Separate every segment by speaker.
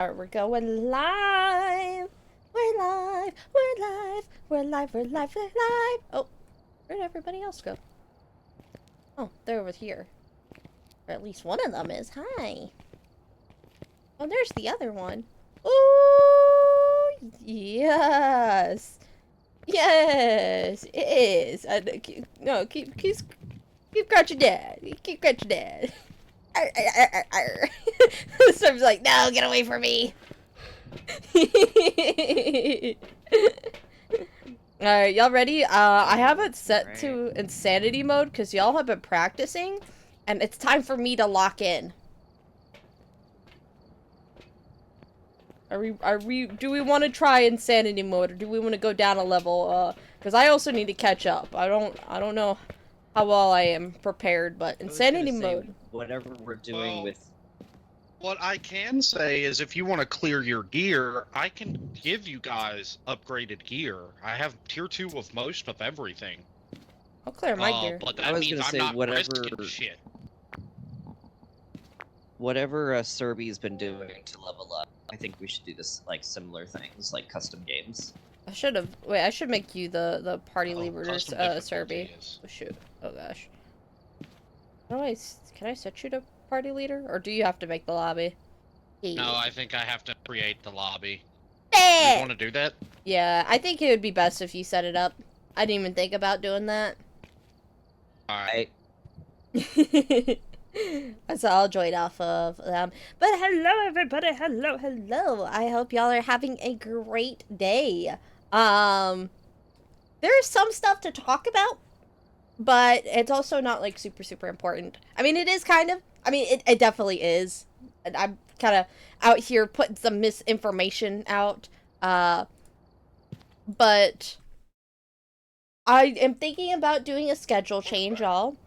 Speaker 1: We're going live. We're live. We're live. We're live. We're live. We're live. Oh, where'd everybody else go? Oh, they're over here. Or at least one of them is. Hi. Oh, there's the other one. Oh, yes. Yes, it is. No, keep crouching down. Keep crouching down. Arr, arr, arr, arr. Storm's like, no, get away from me. Alright, y'all ready? I have it set to insanity mode because y'all have been practicing, and it's time for me to lock in. Do we want to try insanity mode, or do we want to go down a level? Because I also need to catch up. I don't know how well I am prepared, but insanity mode.
Speaker 2: Whatever we're doing with...
Speaker 3: What I can say is if you want to clear your gear, I can give you guys upgraded gear. I have tier 2 of most of everything.
Speaker 1: I'll clear my gear.
Speaker 3: But that means I'm not risking shit.
Speaker 2: Whatever Serby's been doing to level up, I think we should do this, like, similar things, like custom games.
Speaker 1: I should have. Wait, I should make you the party leader, Serby. Oh, shoot. Oh, gosh. Can I set you to party leader? Or do you have to make the lobby?
Speaker 3: No, I think I have to create the lobby.
Speaker 1: Hey!
Speaker 3: You want to do that?
Speaker 1: Yeah, I think it would be best if you set it up. I didn't even think about doing that.
Speaker 3: Alright.
Speaker 1: So I'll join off of them. But hello, everybody. Hello, hello. I hope y'all are having a great day. There's some stuff to talk about, but it's also not, like, super important. I mean, it is kind of. I mean, it definitely is. And I'm kind of out here putting some misinformation out. But I am thinking about doing a schedule change, y'all.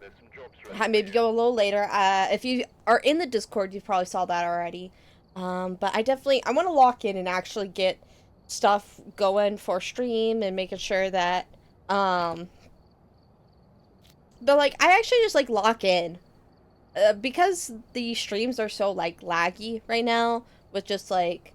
Speaker 1: Maybe go a little later. If you are in the Discord, you probably saw that already. But I want to lock in and actually get stuff going for stream and making sure that, but, like, I actually just, like, lock in. Because the streams are so, like, laggy right now, with just, like,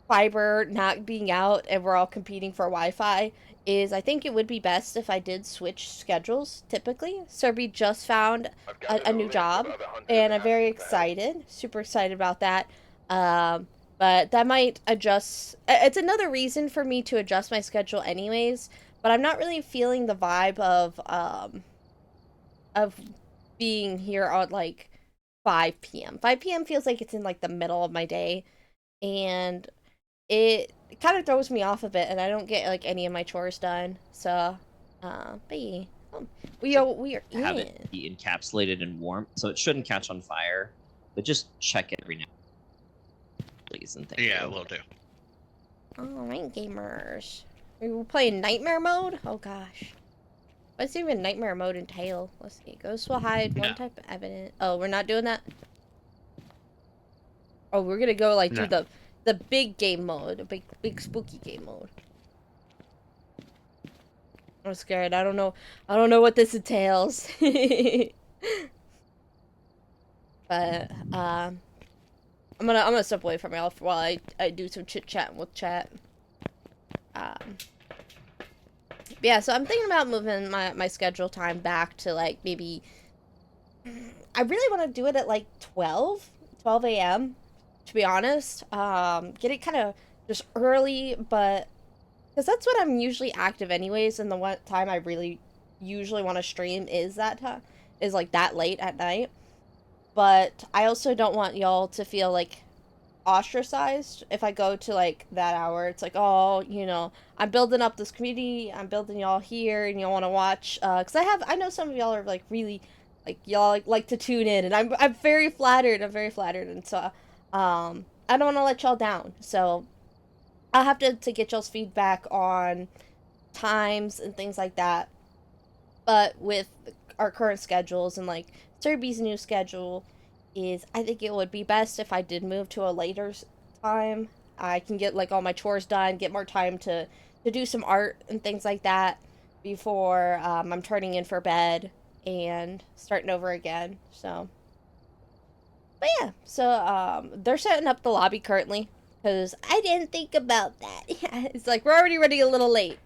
Speaker 1: fiber not being out and we're all competing for Wi-Fi, I think it would be best if I did switch schedules, typically. Serby just found a new job, and I'm very excited, super excited about that. But that might adjust. It's another reason for me to adjust my schedule anyways, but I'm not really feeling the vibe of being here at, like, 5 p.m. 5 p.m. feels like it's in, like, the middle of my day, and it kind of throws me off a bit, and I don't get, like, any of my chores done. So, but yeah. We are
Speaker 2: have it be encapsulated in warmth, so it shouldn't catch on fire. But just check it every now and then, please, and thank you.
Speaker 3: Yeah, we'll do.
Speaker 1: Alright, gamers. Are we playing nightmare mode? Oh gosh. What's even nightmare mode entail? Let's see. Ghosts will hide one type of evidence. Oh, we're not doing that? Oh, we're gonna go, like, do the big game mode, big spooky game mode. I'm scared. I don't know what this entails. But I'm gonna step away from y'all while I do some chit chatting with chat. Yeah, so I'm thinking about moving my schedule time back to, like, maybe I really want to do it at, like, 12 a.m. to be honest. Get it kind of just early, but because that's what I'm usually active anyways, and the one time I really usually want to stream is that time, is, like, that late at night. But I also don't want y'all to feel, like, ostracized if I go to, like, that hour. It's like, oh, you know, I'm building up this community, I'm building y'all here, and y'all want to watch, because I know some of y'all are, like, really, like, y'all like to tune in, and I'm very flattered, and so, I don't want to let y'all down, so I'll have to get y'all's feedback on times and things like that. But with our current schedules and, like, Serby's new schedule, I think it would be best if I did move to a later time. I can get, like, all my chores done, get more time to do some art and things like that before I'm turning in for bed and starting over again. So, But yeah, so they're setting up the lobby currently because I didn't think about that. Yeah, it's like we're already running a little late.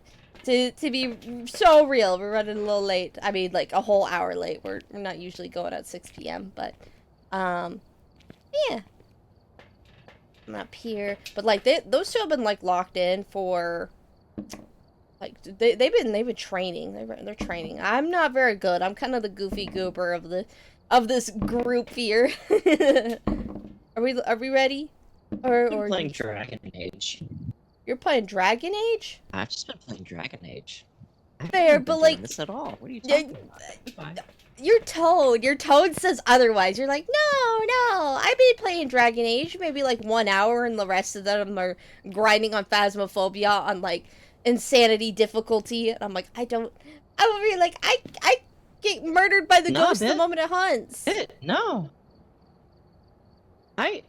Speaker 1: To be so real, we're running a little late. I mean, like a whole hour late. We're not usually going at 6 p.m. But yeah, I'm up here. But like those two have been like locked in for. Like they've been training. They're training. I'm not very good. I'm kind of the goofy goober of this group here. Are we ready?
Speaker 2: I'm playing Dragon Age.
Speaker 1: You're playing Dragon Age?
Speaker 2: I've just been playing Dragon Age.
Speaker 1: Fair, but like
Speaker 2: this at all. What are you talking about?
Speaker 1: Your tone says otherwise. You're like, no, I've been playing Dragon Age maybe like 1 hour, and the rest of them are grinding on Phasmophobia on like insanity difficulty. And I'm like, I would be like, I get murdered by the ghost the moment it hunts.
Speaker 2: No. I've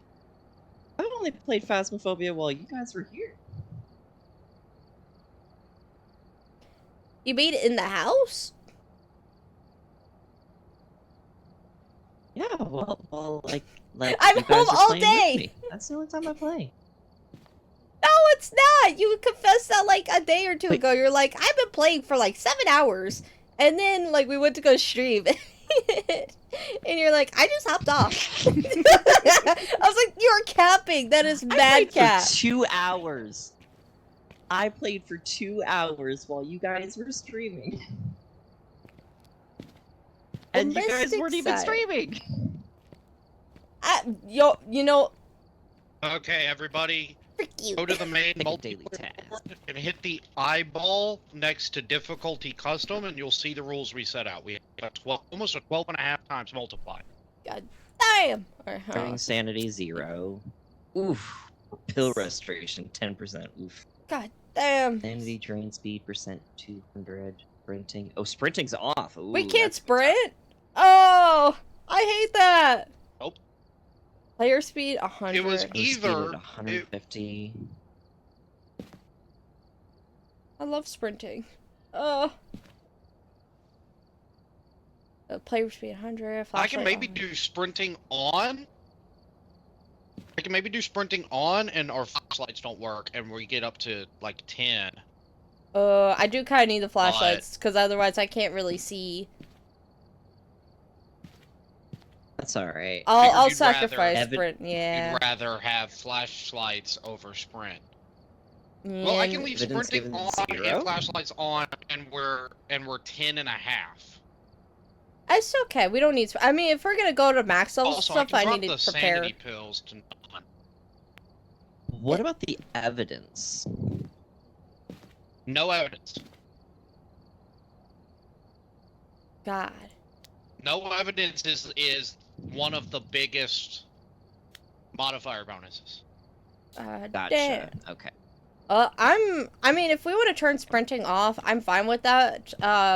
Speaker 2: only played Phasmophobia while you guys were here.
Speaker 1: You made it in the house?
Speaker 2: Yeah, well, like
Speaker 1: I'm
Speaker 2: you guys
Speaker 1: home
Speaker 2: are
Speaker 1: all
Speaker 2: playing
Speaker 1: day.
Speaker 2: with me. That's the only time I play.
Speaker 1: No, it's not. You confessed that like a day or two ago. You're like, I've been playing for like 7 hours, and then like we went to go stream, and you're like, I just hopped off. I was like, you're capping. That is mad cap.
Speaker 2: For 2 hours. I played for 2 hours while you guys were streaming. And you guys weren't even streaming.
Speaker 1: You know.
Speaker 3: Okay, everybody.
Speaker 1: Frick you.
Speaker 3: Go to the main
Speaker 2: daily
Speaker 3: multiplayer
Speaker 2: task
Speaker 3: and hit the eyeball next to difficulty custom, and you'll see the rules we set out. We have almost a 12.5 times multiply.
Speaker 1: God damn.
Speaker 2: Bring sanity 0. Oof. Pill restoration 10%. Oof.
Speaker 1: God damn.
Speaker 2: Sanity drain speed percent 200. Sprinting. Oh, sprinting's off. Ooh,
Speaker 1: we can't sprint. Oh, I hate that.
Speaker 3: Nope.
Speaker 1: Player speed 100.
Speaker 3: It was either
Speaker 2: 150.
Speaker 1: I love sprinting. Player speed 100.
Speaker 3: I can maybe do sprinting on. And our flashlights don't work, and we get up to like 10.
Speaker 1: I do kind of need the flashlights because otherwise I can't really see.
Speaker 2: That's alright.
Speaker 1: I'll sacrifice sprint. Yeah.
Speaker 3: You'd rather have flashlights over sprint.
Speaker 1: Yeah.
Speaker 3: Well, I can leave
Speaker 2: Evidence
Speaker 3: sprinting
Speaker 2: given
Speaker 3: on
Speaker 2: 0?
Speaker 3: and flashlights on, and we're 10.5.
Speaker 1: It's okay. We don't need. I mean, if we're gonna go to max level
Speaker 3: Also,
Speaker 1: stuff,
Speaker 3: I
Speaker 1: I
Speaker 3: can
Speaker 1: need
Speaker 3: drop
Speaker 1: to
Speaker 3: the
Speaker 1: prepare.
Speaker 3: sanity pills to none.
Speaker 2: What about the evidence?
Speaker 3: No evidence.
Speaker 1: God.
Speaker 3: No evidence is one of the biggest modifier bonuses.
Speaker 2: Gotcha.
Speaker 1: Damn.
Speaker 2: Okay.
Speaker 1: I mean, if we want to turn sprinting off, I'm fine with that,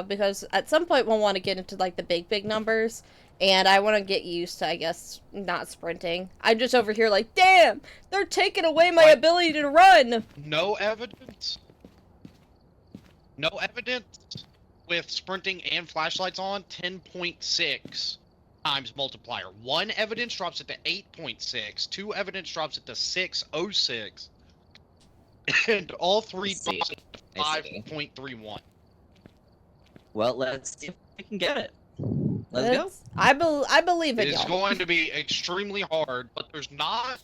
Speaker 1: because at some point we'll want to get into, like, the big numbers, and I want to get used to, I guess, not sprinting. I'm just over here like, damn, they're taking away my ability to run!
Speaker 3: No evidence? No evidence with sprinting and flashlights on, 10.6 times multiplier. 1 evidence drops it to 8.6, 2 evidence drops it to 606. And all 3 drops it to 5.31.
Speaker 2: Well, let's see if we can get it. Let's go.
Speaker 1: I believe in
Speaker 3: It's
Speaker 1: y'all.
Speaker 3: going to be extremely hard, but there's not.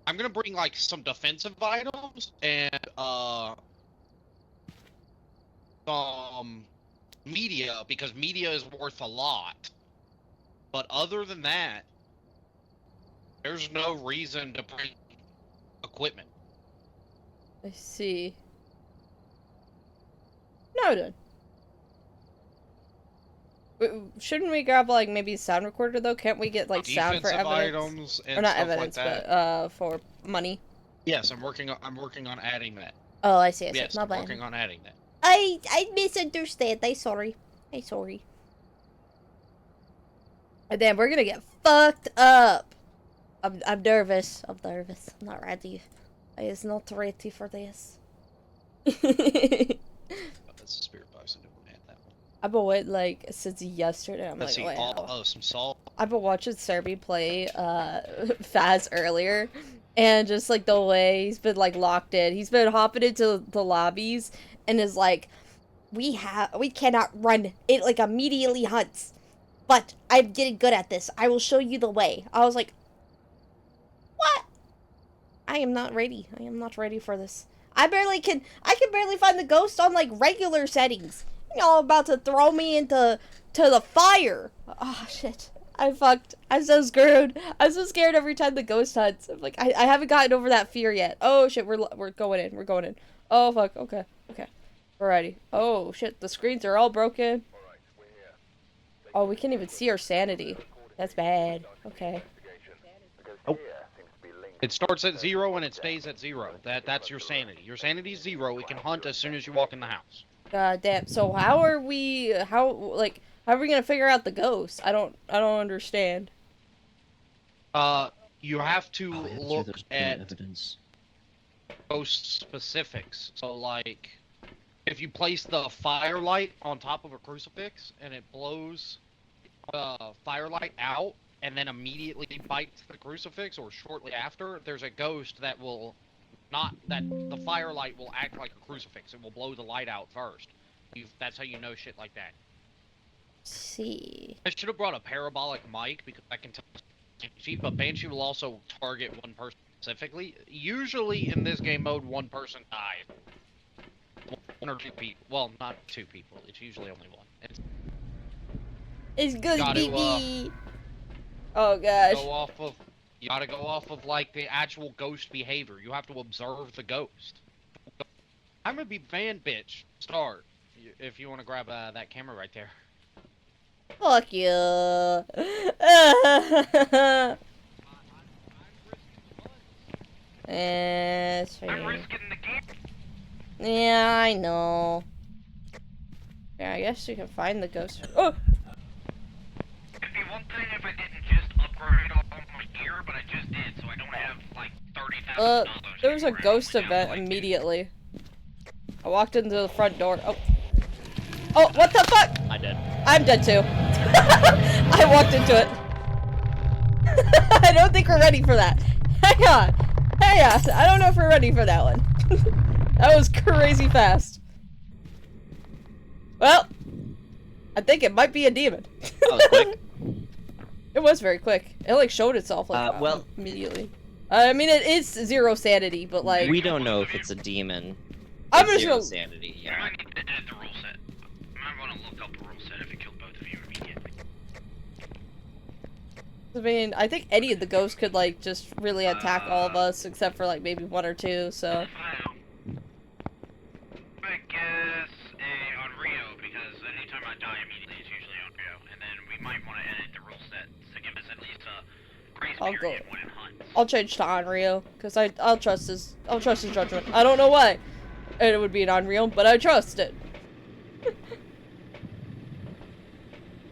Speaker 3: I'm gonna bring like some defensive items and some media, because media is worth a lot. But other than that, there's no reason to bring equipment.
Speaker 1: I see. Noted. Shouldn't we grab, like, maybe a sound recorder, though? Can't we get, like, sound for
Speaker 3: Defensive
Speaker 1: evidence?
Speaker 3: items and
Speaker 1: Or not
Speaker 3: stuff
Speaker 1: evidence,
Speaker 3: like that.
Speaker 1: but, for money.
Speaker 3: Yes, I'm working on adding that.
Speaker 1: Oh, I see.
Speaker 3: Yes,
Speaker 1: My
Speaker 3: I'm
Speaker 1: bad.
Speaker 3: working on adding that.
Speaker 1: I misunderstand. I'm sorry. And then we're gonna get fucked up. I'm nervous. I'm not ready. I is not ready for this.
Speaker 3: Oh, that's a spirit box. I didn't want to add that one.
Speaker 1: I've been waiting, like, since yesterday. I'm
Speaker 3: Let's
Speaker 1: like,
Speaker 3: see.
Speaker 1: wow.
Speaker 3: Some salt.
Speaker 1: I've been watching Serby play Phas earlier, and just like the way he's been like locked in, he's been hopping into the lobbies and is like, we cannot run. It like immediately hunts. But I'm getting good at this. I will show you the way. I was like, what? I am not ready. I am not ready for this. I can barely find the ghost on like regular settings. Y'all about to throw me into the fire. Oh shit. I fucked. I'm so screwed. I'm so scared every time the ghost hunts. I'm like, I haven't gotten over that fear yet. Oh shit, we're going in. We're going in. Oh fuck. Okay. Okay. We're ready. Oh shit, the screens are all broken. Oh, we can't even see our sanity. That's bad. Okay.
Speaker 2: Oh.
Speaker 3: It starts at 0 and it stays at 0. That's your sanity. Your sanity's 0. It can hunt as soon as you walk in the house.
Speaker 1: God damn. So how are we gonna figure out the ghost? I don't understand.
Speaker 3: You have to look at
Speaker 2: evidence.
Speaker 3: ghost specifics. So like, if you place the firelight on top of a crucifix and it blows firelight out and then immediately bites the crucifix or shortly after, there's a ghost that will the firelight will act like a crucifix. It will blow the light out first. That's how you know shit like that.
Speaker 1: See.
Speaker 3: I should have brought a parabolic mic because I can tell Banshee, but Banshee will also target one person specifically. Usually in this game mode, one person dies. One or two people. Well, not two people. It's usually only one.
Speaker 1: It's good,
Speaker 3: Gotta,
Speaker 1: BB. Oh gosh.
Speaker 3: You gotta go off of like the actual ghost behavior. You have to observe the ghost. I'm gonna be fan bitch. Start if you want to grab that camera right there.
Speaker 1: Fuck you.
Speaker 3: I'm risking the game.
Speaker 1: Yeah, I know. Yeah, I guess you can find the ghost. Oh!
Speaker 3: It'd be one thing if I didn't just upgrade all my gear, but I just did, so I don't have like $30,000.
Speaker 1: There was a ghost event immediately. I walked into the front door. Oh. Oh, what the fuck?
Speaker 2: I did.
Speaker 1: I'm dead too. I walked into it. I don't think we're ready for that. Hang on. Hang on. I don't know if we're ready for that one. That was crazy fast. Well, I think it might be a demon.
Speaker 2: That was quick.
Speaker 1: It was very quick. It like showed itself like immediately. I mean, it is 0 sanity, but like
Speaker 2: we don't know if it's a demon.
Speaker 1: I'm
Speaker 2: It's
Speaker 1: just
Speaker 2: 0
Speaker 1: gonna.
Speaker 2: sanity.
Speaker 3: I
Speaker 2: Yeah.
Speaker 3: might need to edit the rule set. I'm gonna look up the rule set if it killed both of you immediately.
Speaker 1: I mean, I think any of the ghosts could like just really attack all of us, except for like maybe 1 or 2. So.
Speaker 3: I guess on Rio, because anytime I die immediately, it's usually on Rio, and then we might want to edit the rule set to give us at least a grace
Speaker 1: I'll
Speaker 3: period
Speaker 1: go.
Speaker 3: when it hunts.
Speaker 1: I'll change to Onryo because I'll trust his judgment. I don't know why it would be an Unreal, but I trust it.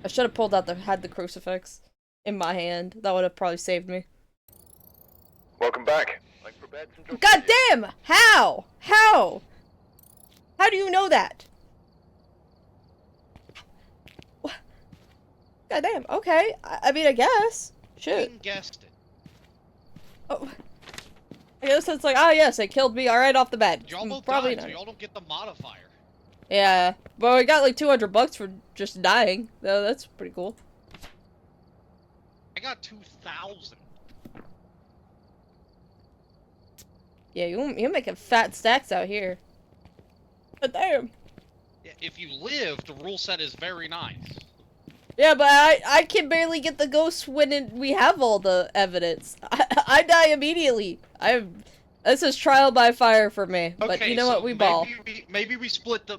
Speaker 1: I should have pulled out had the crucifix in my hand. That would have probably saved me.
Speaker 4: Welcome back.
Speaker 1: God damn! How? How? How do you know that? God damn. Okay. I mean, I guess. Shit.
Speaker 3: King guessed it.
Speaker 1: Oh. I guess it's like, oh yes, it killed me right off the bat.
Speaker 3: Y'all both
Speaker 1: Probably
Speaker 3: died,
Speaker 1: not.
Speaker 3: so y'all don't get the modifier.
Speaker 1: Yeah, but we got like $200 for just dying. Though that's pretty cool.
Speaker 3: I got 2,000.
Speaker 1: Yeah, you're making fat stacks out here. But damn.
Speaker 3: Yeah, if you live, the rule set is very nice.
Speaker 1: Yeah, but I can barely get the ghosts when we have all the evidence. I die immediately. This is trial by fire for me. But
Speaker 3: Okay,
Speaker 1: you know
Speaker 3: so
Speaker 1: what? We ball.
Speaker 3: Maybe we split the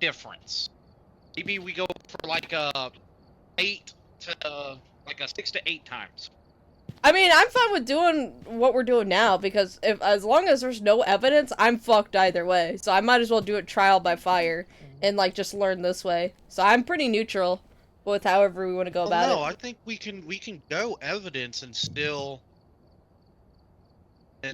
Speaker 3: difference. Maybe we go for like 8 to like a 6 to 8 times.
Speaker 1: I mean, I'm fine with doing what we're doing now because as long as there's no evidence, I'm fucked either way. So I might as well do it trial by fire and like just learn this way. So I'm pretty neutral with however we want to go about it.
Speaker 3: No, I think we can go evidence and still I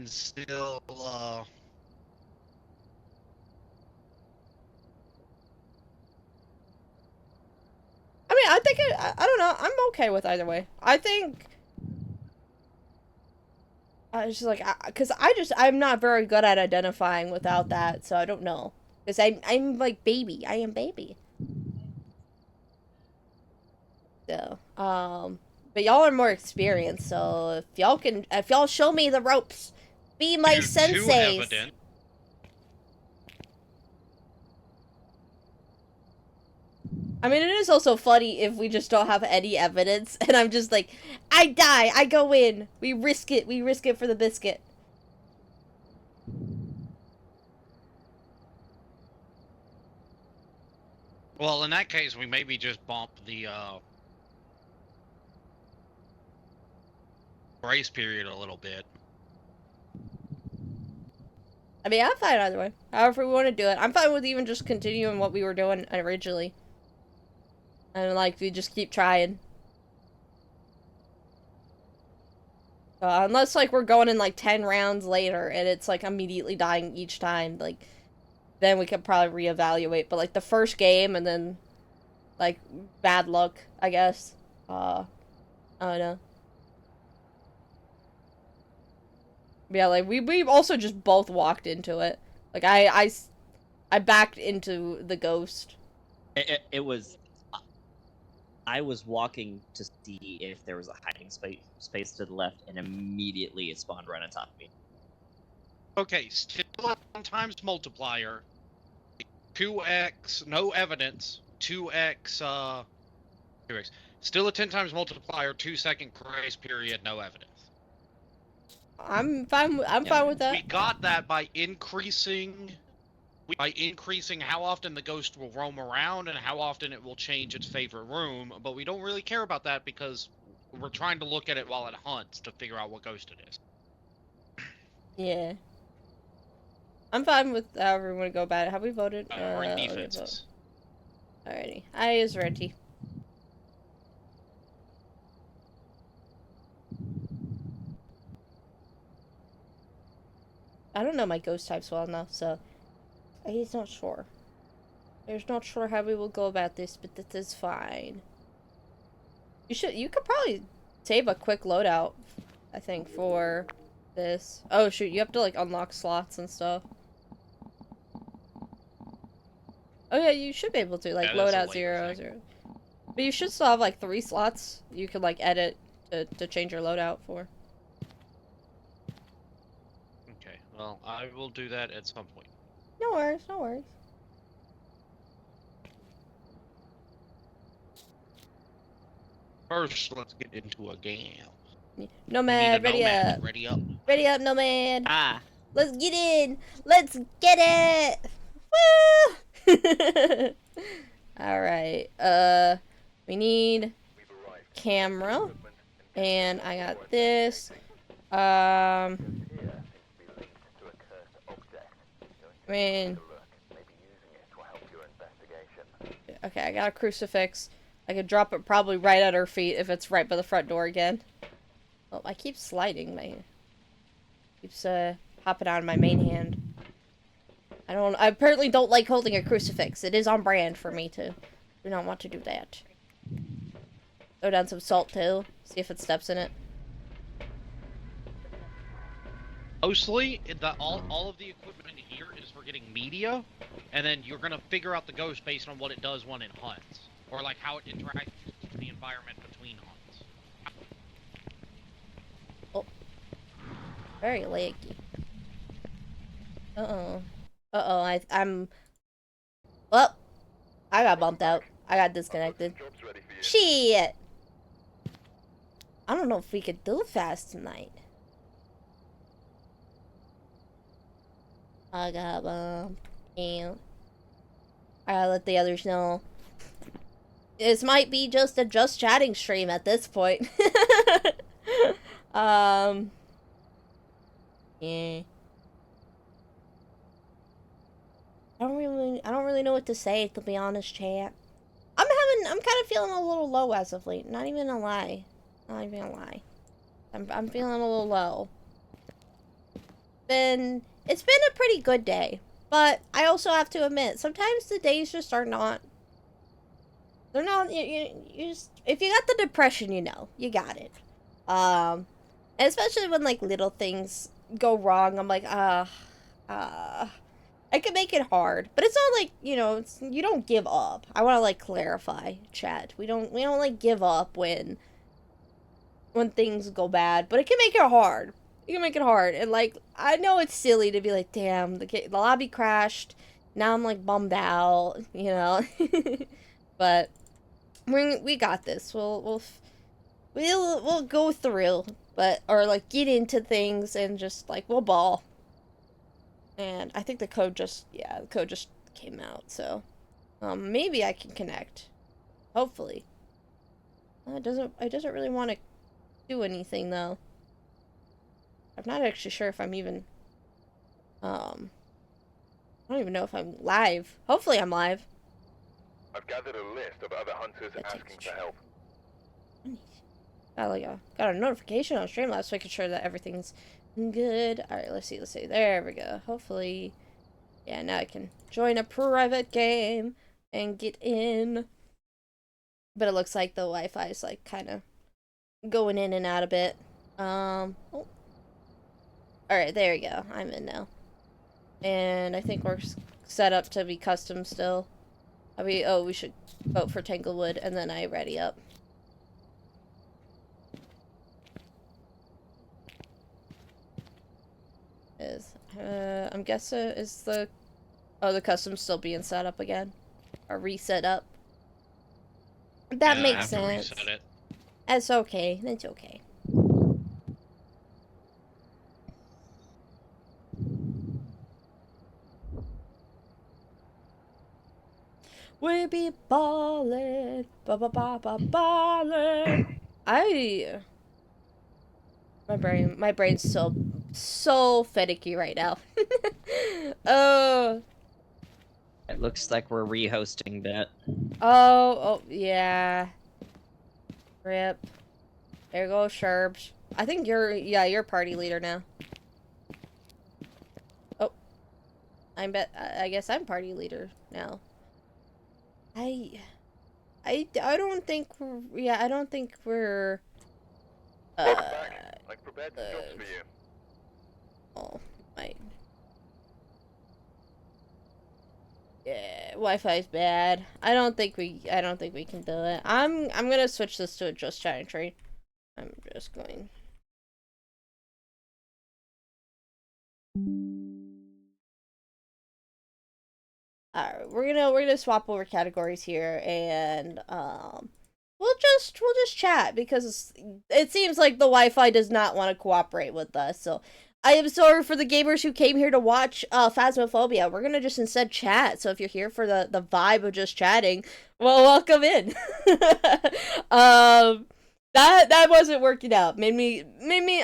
Speaker 1: mean, I think think I don't know. I'm okay with either way. I think I was just like, cause I'm not very good at identifying without that, so I don't know. Cause I'm like baby. I am baby. So, but y'all are more experienced, so if y'all show me the ropes, be my
Speaker 3: Too
Speaker 1: senseis.
Speaker 3: evident.
Speaker 1: I mean, it is also funny if we just don't have any evidence, and I'm just like, I die, I go in, we risk it for the biscuit.
Speaker 3: Well, in that case, we maybe just bump the grace period a little bit.
Speaker 1: I mean, I'm fine either way. However we want to do it. I'm fine with even just continuing what we were doing originally. And, like, we just keep trying. Unless, like, we're going in, like, 10 rounds later, and it's, like, immediately dying each time, like, then we could probably reevaluate. But, like, the first game, and then, like, bad luck, I guess. I don't know. Yeah, like, we also just both walked into it. Like, I backed into the ghost.
Speaker 2: It was. I was walking to see if there was a hiding space to the left, and immediately it spawned right on top of me.
Speaker 3: Okay, still a 10 times multiplier. 2x, no evidence. 2x, 2x. Still a 10 times multiplier, 2-second grace period, no evidence.
Speaker 1: I'm fine with that.
Speaker 3: We got that by increasing how often the ghost will roam around and how often it will change its favorite room, but we don't really care about that because we're trying to look at it while it hunts to figure out what ghost it is.
Speaker 1: Yeah. I'm fine with however we want to go about it. Have we voted?
Speaker 3: Ring defenses.
Speaker 1: Alrighty. I is ready. I don't know my ghost types well enough, so he's not sure. He's not sure how we will go about this, but this is fine. You could probably save a quick loadout, I think, for this. Oh shoot, you have to like unlock slots and stuff. Oh yeah, you should be able to, like,
Speaker 3: Yeah,
Speaker 1: loadout 0, 0. But you should still have like 3 slots you could like edit to change your loadout for.
Speaker 3: Okay, well, I will do that at some point.
Speaker 1: No worries, no worries.
Speaker 3: First, let's get into a game.
Speaker 1: Nomad, ready up.
Speaker 3: Ready up.
Speaker 1: Ready up, Nomad.
Speaker 2: Ah!
Speaker 1: Let's get in. Let's get it. Woo! Alright, we need camera. And I got this. I mean, okay, I got a crucifix. I could drop it probably right at her feet if it's right by the front door again. Oh, I keep sliding. Keeps hopping out of my main hand. I apparently don't like holding a crucifix. It is on brand for me to do not want to do that. Throw down some salt too. See if it steps in it.
Speaker 3: Mostly, all of the equipment in here is for getting media, and then you're gonna figure out the ghost based on what it does when it hunts, or like how it interacts with the environment between hunts.
Speaker 1: Oh, very laggy. Uh-oh. Uh-oh, I'm... Well, I got bumped out. I got disconnected. Shit! I don't know if we could do fast tonight. I got bumped. And I gotta let the others know. This might be just a just chatting stream at this point. Yeah. I don't really know what to say, to be honest, chat. I'm kind of feeling a little low as of late. Not even a lie. Not even a lie. I'm feeling a little low. It's been a pretty good day, but I also have to admit, sometimes the days just are not They're not, you just, if you got the depression, you know, you got it. And especially when, like, little things go wrong, I'm like, I can make it hard, but it's not like, you know, you don't give up. I want to, like, clarify, chat. We don't like give up when things go bad, but it can make it hard. You can make it hard, and like, I know it's silly to be like, damn, the lobby crashed. Now I'm like bummed out, you know. But we got this. We'll go through, but or like get into things and just like we'll ball. And I think the code just came out, so maybe I can connect. Hopefully. It doesn't really want to do anything though. I'm not actually sure if I'm even I don't even know if I'm live. Hopefully I'm live.
Speaker 4: I've gathered a list of other hunters asking for help.
Speaker 1: Got a notification on Streamlabs making sure that everything's good. Alright, let's see. There we go. Hopefully, yeah, now I can join a private game and get in. But it looks like the Wi-Fi is like kind of going in and out a bit. Oh. Alright, there we go. I'm in now. And I think we're set up to be custom still. We should vote for Tanglewood and then I ready up. I'm guessing is the custom still being set up again? Or reset up? That makes sense.
Speaker 3: Reset it.
Speaker 1: That's okay. That's okay. We be ballin', ballin'. My brain's so finicky right now. Oh.
Speaker 2: It looks like we're rehosting that.
Speaker 1: Oh, yeah. Rip. There goes Sherbs. I think you're party leader now. Oh. I guess I'm party leader now. I don't think I don't think we're
Speaker 4: Welcome back. I've prepared some jobs for you.
Speaker 1: Oh, my. Yeah, Wi-Fi's bad. I don't think we can do it. I'm gonna switch this to a just chatting tree. I'm just going. Alright, we're gonna swap over categories here and we'll just chat because it seems like the Wi-Fi does not want to cooperate with us. So I am sorry for the gamers who came here to watch Phasmophobia. We're gonna just instead chat. So if you're here for the vibe of just chatting, well, welcome in. That wasn't working out. Made me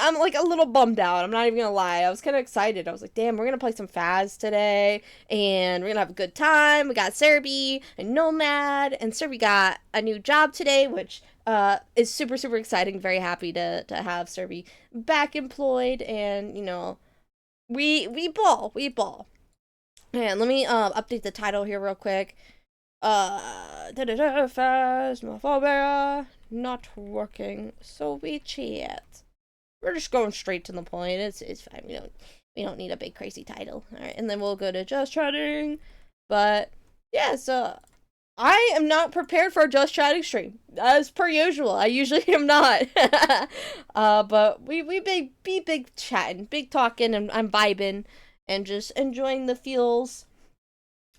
Speaker 1: I'm like a little bummed out. I'm not even gonna lie. I was kind of excited. I was like, damn, we're gonna play some Phas today and we're gonna have a good time. We got Serby and Nomad, and Serby got a new job today, which is super exciting. Very happy to have Serby back employed, and you know, we ball. And let me update the title here real quick. Phasmophobia not working, so we chat. We're just going straight to the point. It's fine. We don't need a big crazy title. All right, and then we'll go to just chatting. But yeah, so I am not prepared for a just chatting stream as per usual. I usually am not. But we be big chatting, big talking, and I'm vibing and just enjoying the feels.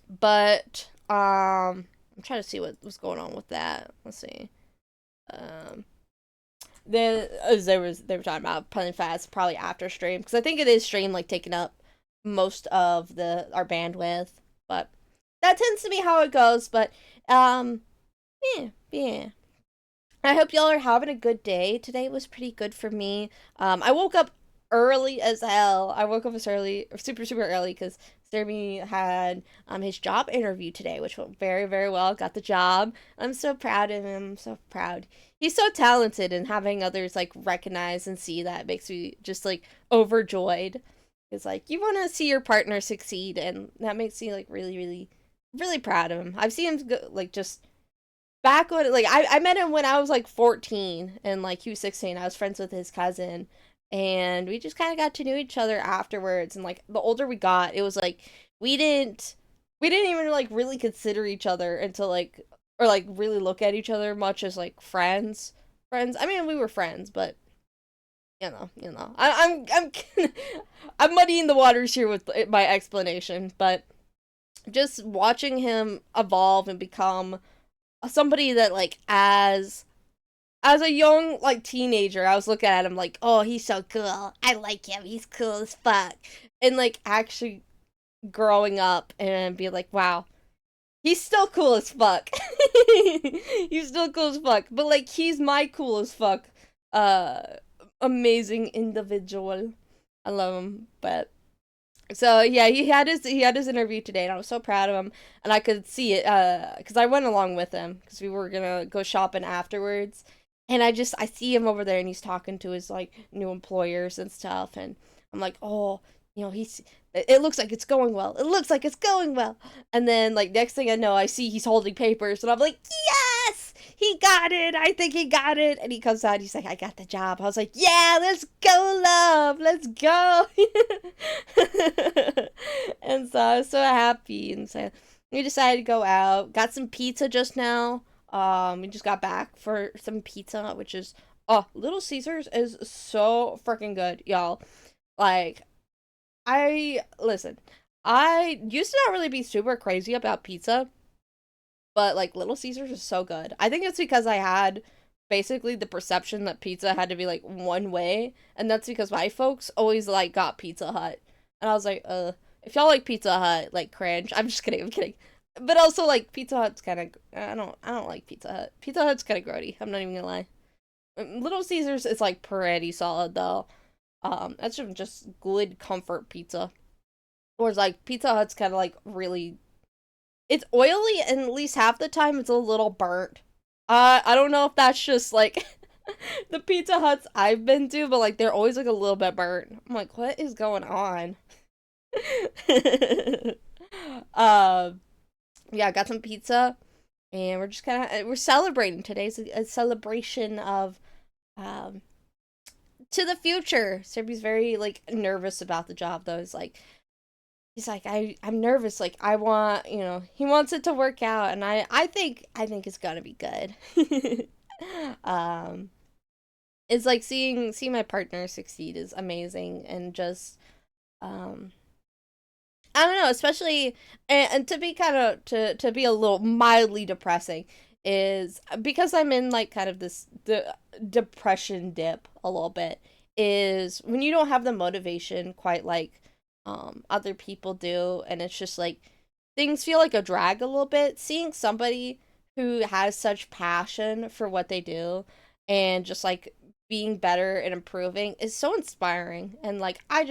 Speaker 1: But I'm trying to see what's going on with that. Let's see. They were talking about playing Phas probably after stream, because I think it is stream like taking up most of our bandwidth, but that tends to be how it goes. But yeah. I hope y'all are having a good day. Today was pretty good for me. I woke up early as hell. I woke up super early, because Serby had his job interview today, which went very well. Got the job. I'm so proud of him. I'm so proud. He's so talented, and having others like recognize and see that makes me just like overjoyed. It's like you want to see your partner succeed, and that makes me like really proud of him. I've seen him go, like just back when, like, I met him when I was, like, 14, and, like, he was 16. I was friends with his cousin, and we just kind of got to know each other afterwards, and, like, the older we got, it was, like, we didn't even, like, really consider each other until, like, or, like, really look at each other much as, like, friends. I mean, we were friends, but, I'm I'm muddying the waters here with my explanation, but just watching him evolve and become somebody that, like, as a young, like, teenager, I was looking at him like, oh, he's so cool. I like him. He's cool as fuck. And, like, actually growing up and be like, wow, he's still cool as fuck. He's still cool as fuck. But, like, he's my cool as fuck, amazing individual. I love him. But, so, yeah, he had his interview today, and I was so proud of him. And I could see it, because I went along with him, because we were gonna go shopping afterwards. And I see him over there, and he's talking to his, like, new employers and stuff, and I'm like, oh, it looks like it's going well. It looks like it's going well. And then, like, next thing I know, I see he's holding papers, and I'm like, yes! He got it! I think he got it! And he comes out, he's like, I got the job. I was like, yeah, let's go, love! Let's go! And so I was so happy, and so we decided to go out. Got some pizza just now. We just got back for some pizza, which is, Little Caesars is so freaking good, y'all. Like, I used to not really be super crazy about pizza, but, like, Little Caesars is so good. I think it's because I had basically the perception that pizza had to be, like, one way, and that's because my folks always, like, got Pizza Hut. And I was like, if y'all like Pizza Hut, like, cringe. I'm just kidding, I'm kidding. But also, like, Pizza Hut's kind of, I don't like Pizza Hut. Pizza Hut's kind of grody, I'm not even gonna lie. Little Caesars is, like, pretty solid, though. That's just good comfort pizza. Whereas, like, Pizza Hut's kind of, like, really, it's oily, and at least half the time it's a little burnt. I don't know if that's just, like, the Pizza Huts I've been to, but, like, they're always, like, a little bit burnt. I'm like, what is going on? Yeah, I got some pizza, and we're just kind of, we're celebrating. Today's a celebration of, to the future. Serby's very, like, nervous about the job, though. He's like, I'm nervous, like, I want, he wants it to work out, and I think it's gonna be good. It's like seeing my partner succeed is amazing, and just, I don't know, especially, and to be kind of, to be a little mildly depressing, is because I'm in, like, kind of this depression dip a little bit, is when you don't have the motivation quite like other people do, and it's just like things feel like a drag a little bit. Seeing somebody who has such passion for what they do and just, like, being better and improving is so inspiring, and, like, I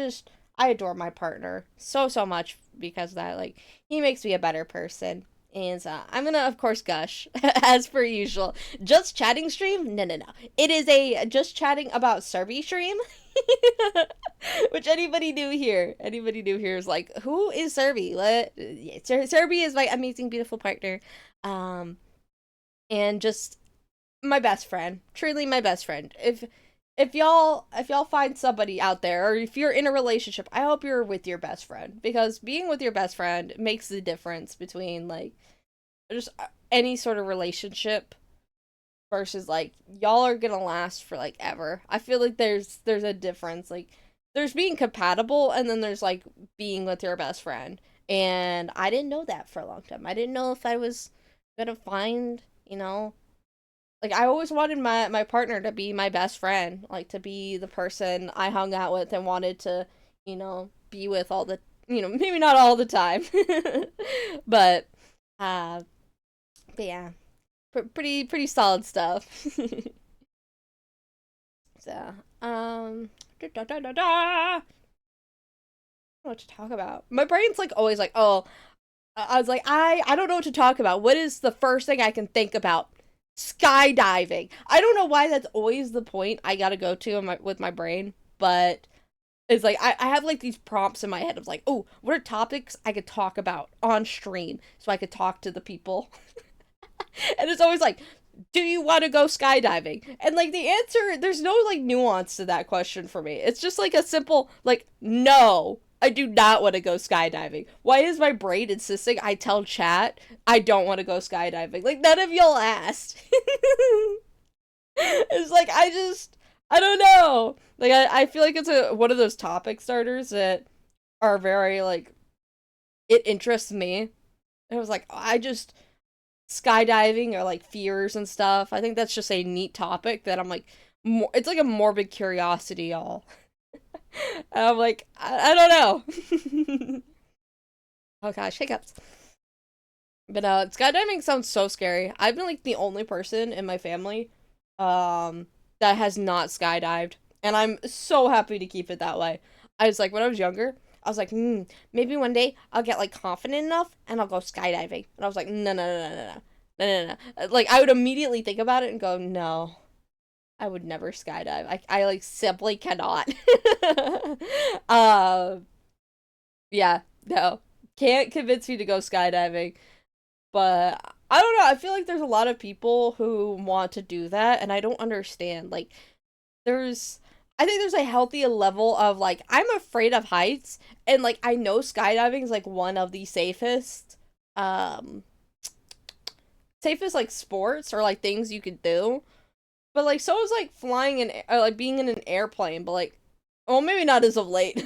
Speaker 1: adore my partner so much because of that. Like, he makes me a better person. And I'm gonna, of course, gush, as per usual. Just chatting stream? No. It is a just chatting about Serby stream. Which anybody new here is like, who is Serby? What? Yeah, Serby is my amazing, beautiful partner. And just my best friend. Truly my best friend. If y'all find somebody out there, or if you're in a relationship, I hope you're with your best friend, because being with your best friend makes the difference between, like, just any sort of relationship versus, like, y'all are gonna last for, like, ever. I feel like there's a difference. Like, there's being compatible, and then there's, like, being with your best friend. And I didn't know that for a long time. I didn't know if I was gonna find, like, I always wanted my partner to be my best friend, like, to be the person I hung out with and wanted to, be with all the, maybe not all the time, but yeah, pretty solid stuff. So, what to talk about? My brain's, like, always like, oh, I was like, I don't know what to talk about. What is the first thing I can think about? Skydiving. I don't know why that's always the point I gotta go to with my brain, but it's like I have, like, these prompts in my head of, like, oh, what are topics I could talk about on stream so I could talk to the people. And it's always like, do you want to go skydiving? And like the answer, there's no like nuance to that question for me. It's just like a simple like, no, I do not want to go skydiving. Why is my brain insisting I tell chat I don't want to go skydiving? Like none of y'all asked. It's like I don't know. Like I feel like it's one of those topic starters that are very like, it interests me. And I was like, skydiving or like fears and stuff. I think that's just a neat topic that I'm like, it's like a morbid curiosity, y'all. And I'm like, I don't know. Oh gosh, hiccups. But skydiving sounds so scary. I've been like the only person in my family that has not skydived, and I'm so happy to keep it that way. I was like, when I was younger, I was like, maybe one day I'll get like confident enough and I'll go skydiving. And I was like, no. Like I would immediately think about it and go, no, I would never skydive. I like simply cannot. Yeah, no, can't convince me to go skydiving. But I don't know. I feel like there's a lot of people who want to do that, and I don't understand. Like, I think there's a healthy level of like, I'm afraid of heights, and like I know skydiving is like one of the safest like sports or like things you could do. But like so is like flying or like being in an airplane, but like, well, maybe not as of late.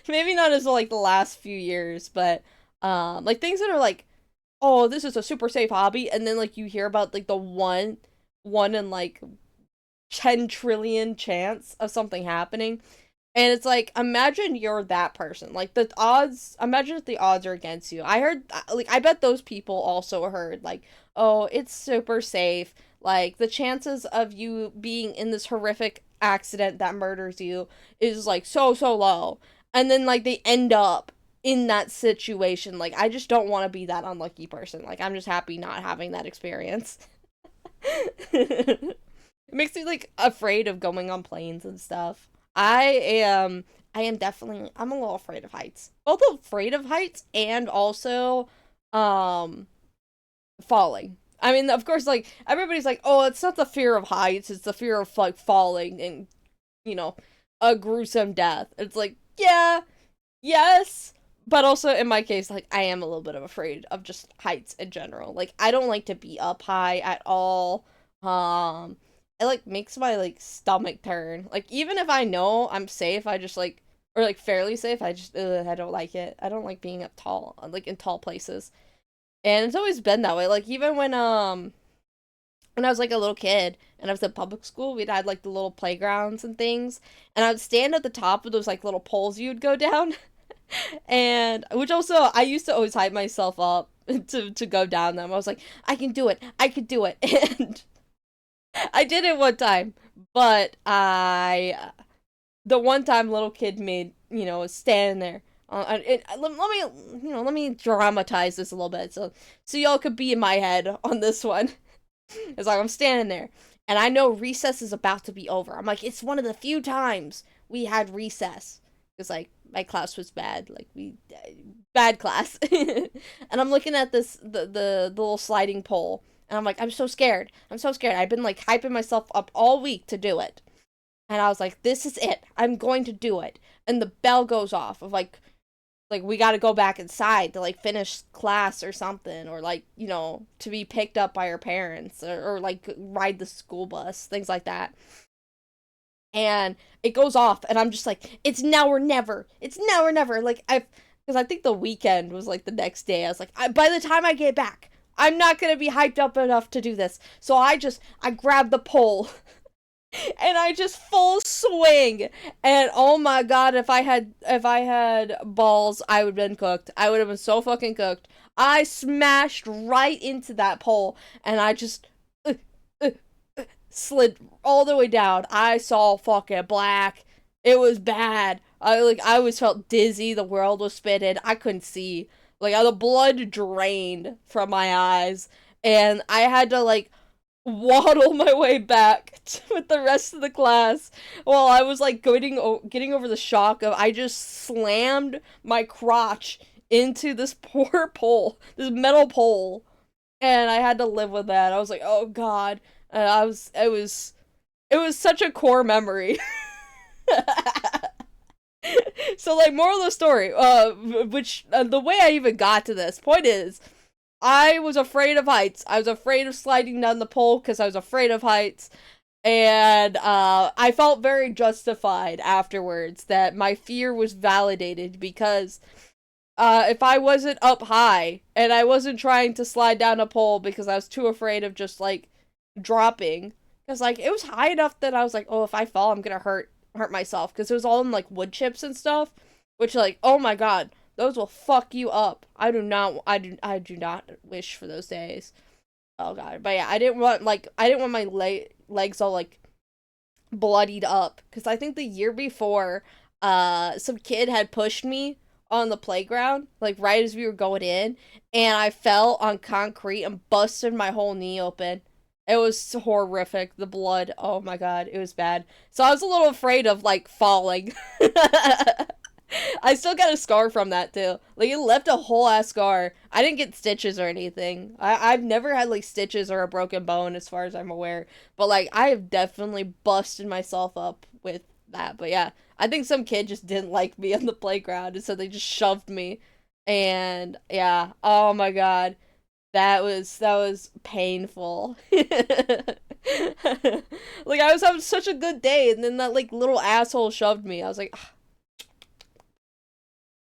Speaker 1: Maybe not as of like the last few years, but like things that are like, oh, this is a super safe hobby, and then like you hear about like the one in like 10 trillion chance of something happening, and it's like, imagine you're that person. Like the odds, imagine if the odds are against you. I heard like, I bet those people also heard like, oh, it's super safe. Like the chances of you being in this horrific accident that murders you is like so low, and then like they end up in that situation. Like I just don't want to be that unlucky person. Like I'm just happy not having that experience. It makes me like afraid of going on planes and stuff. I am definitely, I'm a little afraid of heights. Both afraid of heights and also falling. I mean, of course, like everybody's like, oh, it's not the fear of heights, it's the fear of like falling and, you know, a gruesome death. It's like, yeah, yes. But also, in my case, like, I am a little bit of afraid of just heights in general. Like, I don't like to be up high at all. It, like, makes my, like, stomach turn. Like, even if I know I'm safe, I just, like, or, like, fairly safe, I don't like it. I don't like being up tall, like, in tall places. And it's always been that way. Like, even when I was, like, a little kid, and I was in public school, we'd had, like, the little playgrounds and things, and I would stand at the top of those, like, little poles you'd go down. And which also I used to always hype myself up to go down them. I was like, I can do it, and I did it one time. But the one time little kid made, you know, was standing there. Let me dramatize this a little bit so y'all could be in my head on this one. It's like I'm standing there, and I know recess is about to be over. I'm like, it's one of the few times we had recess. It's like, my class was bad, like bad class. And I'm looking at the little sliding pole, and I'm like, I'm so scared. I've been like hyping myself up all week to do it. And I was like, this is it. I'm going to do it. And the bell goes off of like we got to go back inside to like finish class or something, or like, you know, to be picked up by our parents, or like ride the school bus, things like that. And it goes off, and I'm just like, it's now or never. Like, because I think the weekend was like the next day. I was like, by the time I get back, I'm not gonna be hyped up enough to do this. So I grabbed the pole, and I just full swing. And oh my god, if I had balls, I would have been cooked. I would have been so fucking cooked. I smashed right into that pole, and I just slid all the way down. I saw fucking black. It was bad. I always felt dizzy. The world was spinning. I couldn't see. Like, the blood drained from my eyes, and I had to like waddle my way back with the rest of the class while I was like getting over the shock of, I just slammed my crotch into this poor pole, this metal pole. and I had to live with that. I was like, oh god. It was such a core memory. So, like, moral of the story, the way I even got to this point is, I was afraid of heights. I was afraid of sliding down the pole because I was afraid of heights. And, I felt very justified afterwards that my fear was validated because, if I wasn't up high and I wasn't trying to slide down a pole because I was too afraid of just, like, dropping. Because, like, it was high enough that I was like, oh, if I fall, I'm gonna hurt myself. Because it was all in, like, wood chips and stuff. Which, like, oh my god, those will fuck you up. I do not wish for those days. Oh god. But yeah, I didn't want my legs all, like, bloodied up. Because I think the year before, some kid had pushed me on the playground, like, right as we were going in. And I fell on concrete and busted my whole knee open. It was horrific. The blood. Oh my god. It was bad. So I was a little afraid of, like, falling. I still got a scar from that, too. Like, it left a whole ass scar. I didn't get stitches or anything. I've never had, like, stitches or a broken bone as far as I'm aware. But, like, I have definitely busted myself up with that. But yeah, I think some kid just didn't like me on the playground. And so they just shoved me. And yeah, oh my god. That was painful. Like, I was having such a good day, and then that, like, little asshole shoved me. I was like,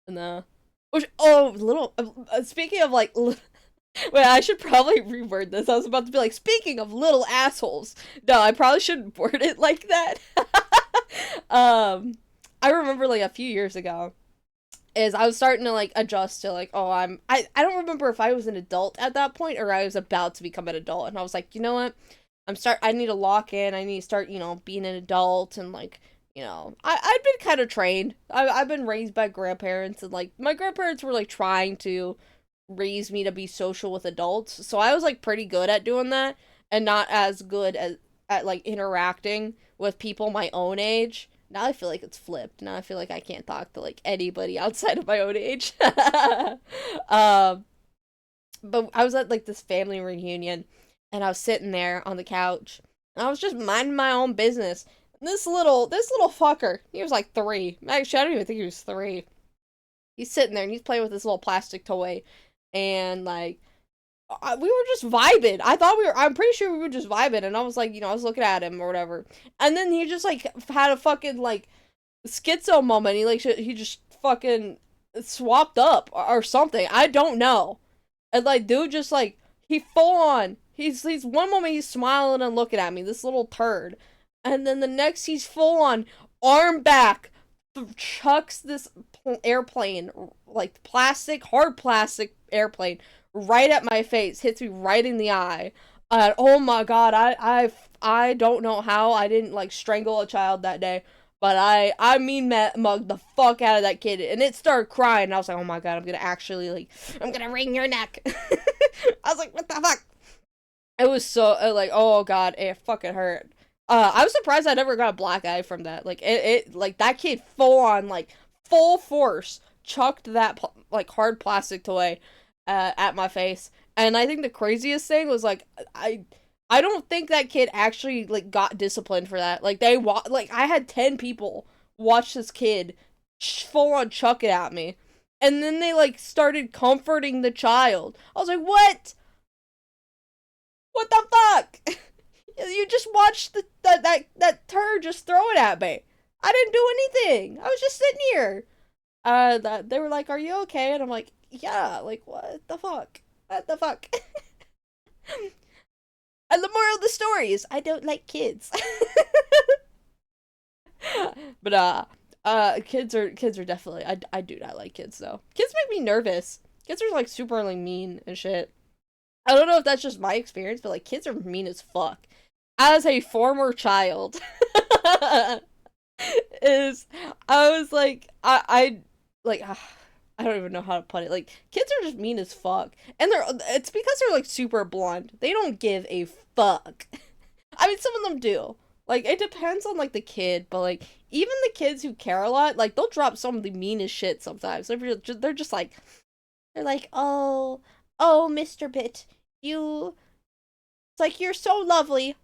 Speaker 1: no. Speaking of, like, wait, I should probably reword this. I was about to be like, speaking of little assholes. No, I probably shouldn't word it like that. I remember, like, a few years ago, is I was starting to, like, adjust to, like, oh, I don't remember if I was an adult at that point or I was about to become an adult. And I was like, you know what? I need to lock in. I need to start, you know, being an adult and, like, you know, I've been kind of trained. I've been raised by grandparents, and, like, my grandparents were, like, trying to raise me to be social with adults. So I was, like, pretty good at doing that and not as good at like, interacting with people my own age. Now I feel like it's flipped. Now I feel like I can't talk to, like, anybody outside of my own age. But I was at, like, this family reunion, and I was sitting there on the couch, and I was just minding my own business. And this little fucker, he was like 3. Actually, I don't even think he was 3. He's sitting there, and he's playing with this little plastic toy, and, like, we were just vibing. I'm pretty sure we were just vibing, and I was like, you know, I was looking at him or whatever. And then he just, like, had a fucking, like, schizo moment. He just fucking swapped up or something. I don't know. And, like, dude just, like, he full on. He's one moment he's smiling and looking at me, this little turd. And then the next he's full on, arm back, chucks this airplane, like, hard plastic airplane, right at my face, hits me right in the eye. Oh my god, I don't know how I didn't, like, strangle a child that day, but I mean mugged the fuck out of that kid, and it started crying, and I was like, oh my god, I'm gonna wring your neck. I was like, what the fuck? It was so, like, oh god, it fucking hurt. I was surprised I never got a black eye from that. Like, like, that kid full on, like, full force chucked that, like, hard plastic toy at my face. And I think the craziest thing was, like, I don't think that kid actually, like, got disciplined for that. Like, like, I had 10 people watch this kid full on chuck it at me. And then they, like, started comforting the child. I was like, what? What the fuck? You just watched that turd just throw it at me. I didn't do anything. I was just sitting here. They were like, are you okay? And I'm like, yeah, like, what the fuck? What the fuck? And the moral of the story is, I don't like kids. But, kids are definitely, I do not like kids, though. Kids make me nervous. Kids are, like, super, like, mean and shit. I don't know if that's just my experience, but, like, kids are mean as fuck. As a former child, I was like, I don't even know how to put it. Like, kids are just mean as fuck. And it's because they're, like, super blunt. They don't give a fuck. I mean, some of them do. Like, it depends on, like, the kid, but, like, even the kids who care a lot, like, they'll drop some of the meanest shit sometimes. They're just like, oh, Mr. Bit, it's like, you're so lovely.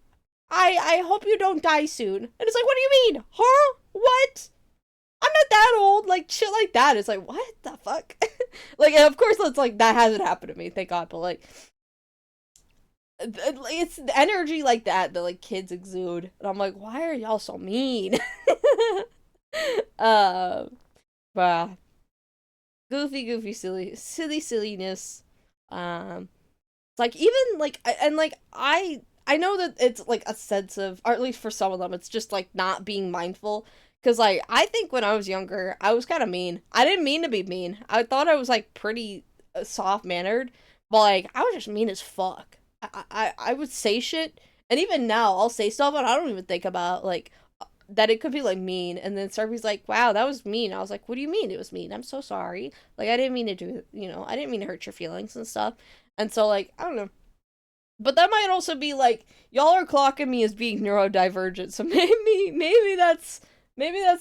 Speaker 1: I hope you don't die soon. And it's like, what do you mean? Huh? What? I'm not that old. Like, shit like that. It's like, what the fuck? Like, of course, it's like, that hasn't happened to me, thank God, but like, it's the energy like that like kids exude, and I'm like, why are y'all so mean? uh, but goofy silliness. It's like, even like, and like, I know that it's like a sense of, or at least for some of them, it's just like not being mindful. Cause like, I think when I was younger, I was kind of mean. I didn't mean to be mean. I thought I was like pretty soft mannered, but like, I was just mean as fuck. I would say shit, and even now I'll say stuff and I don't even think about like that it could be like mean, and then Sarvy's like, wow, that was mean. I was like, what do you mean it was mean? I'm so sorry. Like, I didn't mean to do, I didn't mean to hurt your feelings and stuff. And so like, I don't know. But that might also be like, y'all are clocking me as being neurodivergent, so maybe that's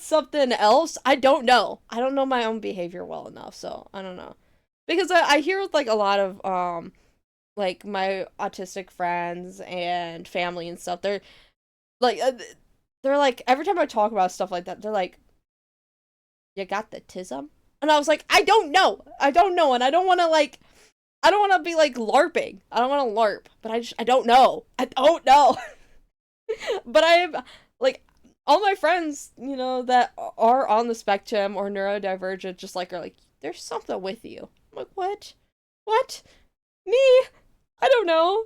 Speaker 1: something else. I don't know. I don't know my own behavior well enough, so I don't know. Because I hear with like a lot of like my autistic friends and family and stuff, like they're like, every time I talk about stuff like that, they're like, you got the tism? And I was like, I don't know, and I don't want to be like LARPing. I don't want to LARP, but I don't know. But I'm like, all my friends, that are on the spectrum or neurodivergent, just like, are like, there's something with you. I'm like, what? Me? I don't know.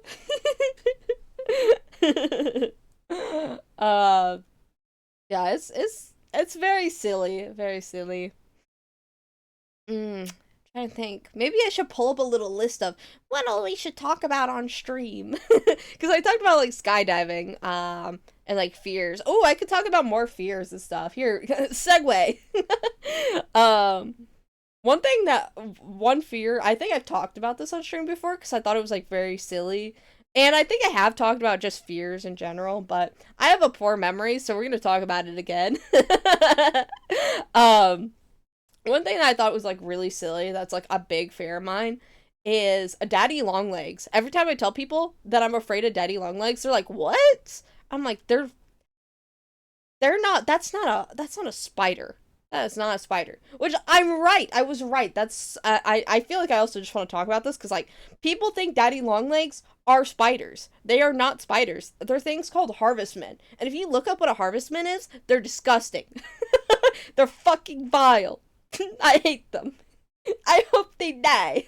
Speaker 1: Yeah, it's very silly, very silly. Trying to think. Maybe I should pull up a little list of what all we should talk about on stream. Because I talked about like skydiving, and like fears. Oh, I could talk about more fears and stuff. Here, segue. One fear, I think I've talked about this on stream before because I thought it was like very silly. And I think I have talked about just fears in general, but I have a poor memory, so we're going to talk about it again. One thing that I thought was like really silly, that's like a big fear of mine, is a daddy long legs. Every time I tell people that I'm afraid of daddy long legs, they're like, "What?" I'm like, they're not, that's not a spider. That is not a spider. Which I'm right. I was right. That's I feel like I also just want to talk about this because like people think daddy long legs are spiders. They are not spiders. They're things called harvestmen. And if you look up what a harvestman is, they're disgusting. They're fucking vile. I hate them. I hope they die.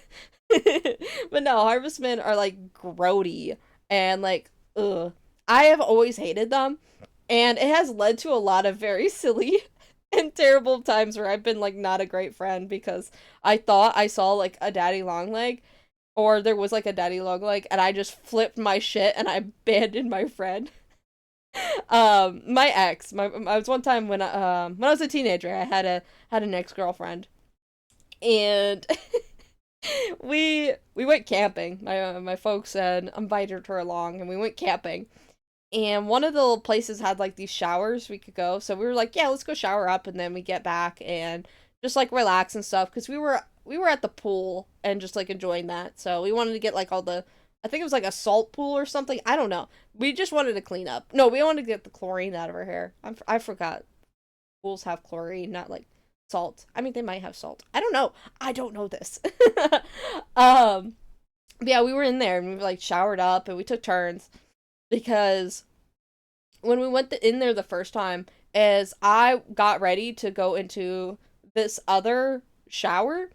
Speaker 1: But no, harvestmen are like grody and like, ugh. I have always hated them, and it has led to a lot of very silly and terrible times where I've been like not a great friend because I thought I saw like a daddy long leg, or there was like a daddy long leg, and I just flipped my shit and I abandoned my friend. My ex, I was one time when I was a teenager, I had an ex-girlfriend, and we went camping. My folks had invited her along, and we went camping. And one of the places had like these showers we could go, so we were like, yeah, let's go shower up, and then we get back and just like relax and stuff, because we were at the pool and just like enjoying that. So we wanted to get like all the, I think it was like a salt pool or something. I don't know. We just wanted to clean up. No, we wanted to get the chlorine out of our hair. I forgot. Pools have chlorine, not like salt. I mean, they might have salt. I don't know. I don't know this. But yeah, we were in there and we like showered up and we took turns. Because when we went in there the first time, as I got ready to go into this other shower,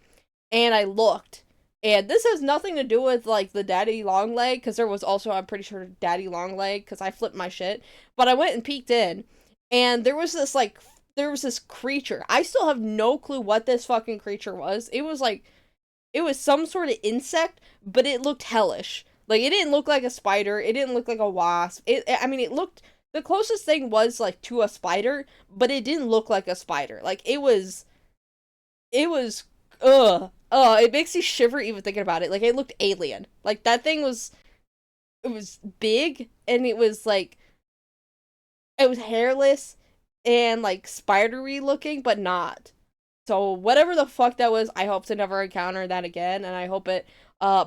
Speaker 1: and I looked, and this has nothing to do with, like, the daddy long leg, because there was also, I'm pretty sure, daddy long leg, because I flipped my shit, but I went and peeked in, and there was this creature. I still have no clue what this fucking creature was. It was some sort of insect, but it looked hellish. Like, it didn't look like a spider. It didn't look like a wasp. It looked, the closest thing was, like, to a spider, but it didn't look like a spider. Like, it was, ugh. It makes you shiver even thinking about it. Like, it looked alien. Like, that thing was, it was big, and it was, like, it was hairless, and, like, spidery looking, but not. So whatever the fuck that was, I hope to never encounter that again, and I hope it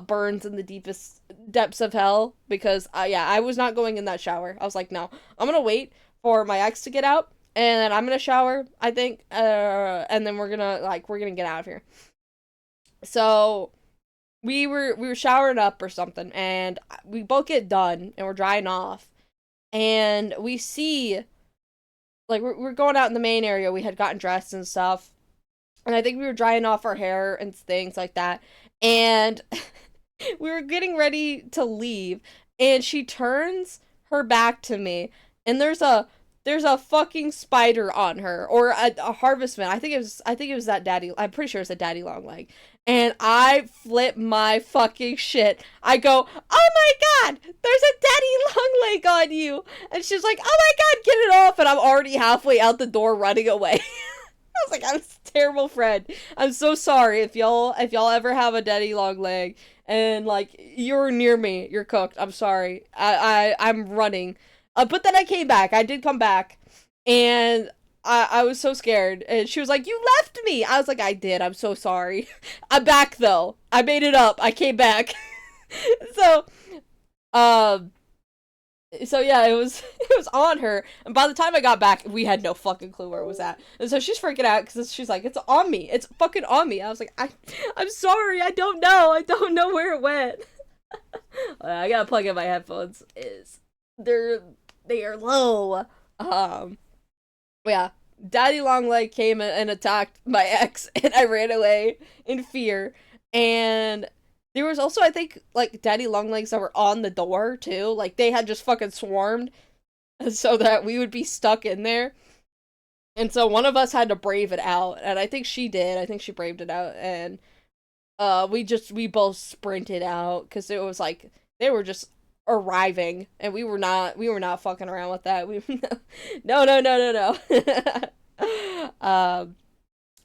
Speaker 1: burns in the deepest depths of hell, because yeah, I was not going in that shower. I was like, no, I'm gonna wait for my ex to get out, and then I'm gonna shower, I think, and then we're gonna get out of here. So we were showering up or something, and we both get done, and we're drying off, and we see, like, we're going out in the main area. We had gotten dressed and stuff, and I think we were drying off our hair and things like that, and we were getting ready to leave, and she turns her back to me, and there's a fucking spider on her, or a harvestman. I think it was that daddy. I'm pretty sure it's a daddy long leg. And I flip my fucking shit. I go, oh my god, there's a daddy long leg on you. And she's like, oh my god, get it off. And I'm already halfway out the door running away. I was like, I'm a terrible friend. I'm so sorry if y'all ever have a daddy long leg and like you're near me, you're cooked. I'm sorry. I'm running. But then I came back. I did come back, and I was so scared. And she was like, "You left me." I was like, "I did. I'm so sorry. I'm back though. I made it up. I came back." so, um. So yeah, it was on her, and by the time I got back, we had no fucking clue where it was at. And so she's freaking out because she's like, "It's on me! It's fucking on me!" I was like, I'm sorry, I don't know where it went." I gotta plug in my headphones. They are low. Yeah, Daddy Longleg came and attacked my ex, and I ran away in fear. And there was also, I think, like, Daddy Longlegs that were on the door, too. Like, they had just fucking swarmed so that we would be stuck in there. And so one of us had to brave it out, and I think she did. I think she braved it out, and we both sprinted out, because it was like, they were just arriving, and we were not fucking around with that. No.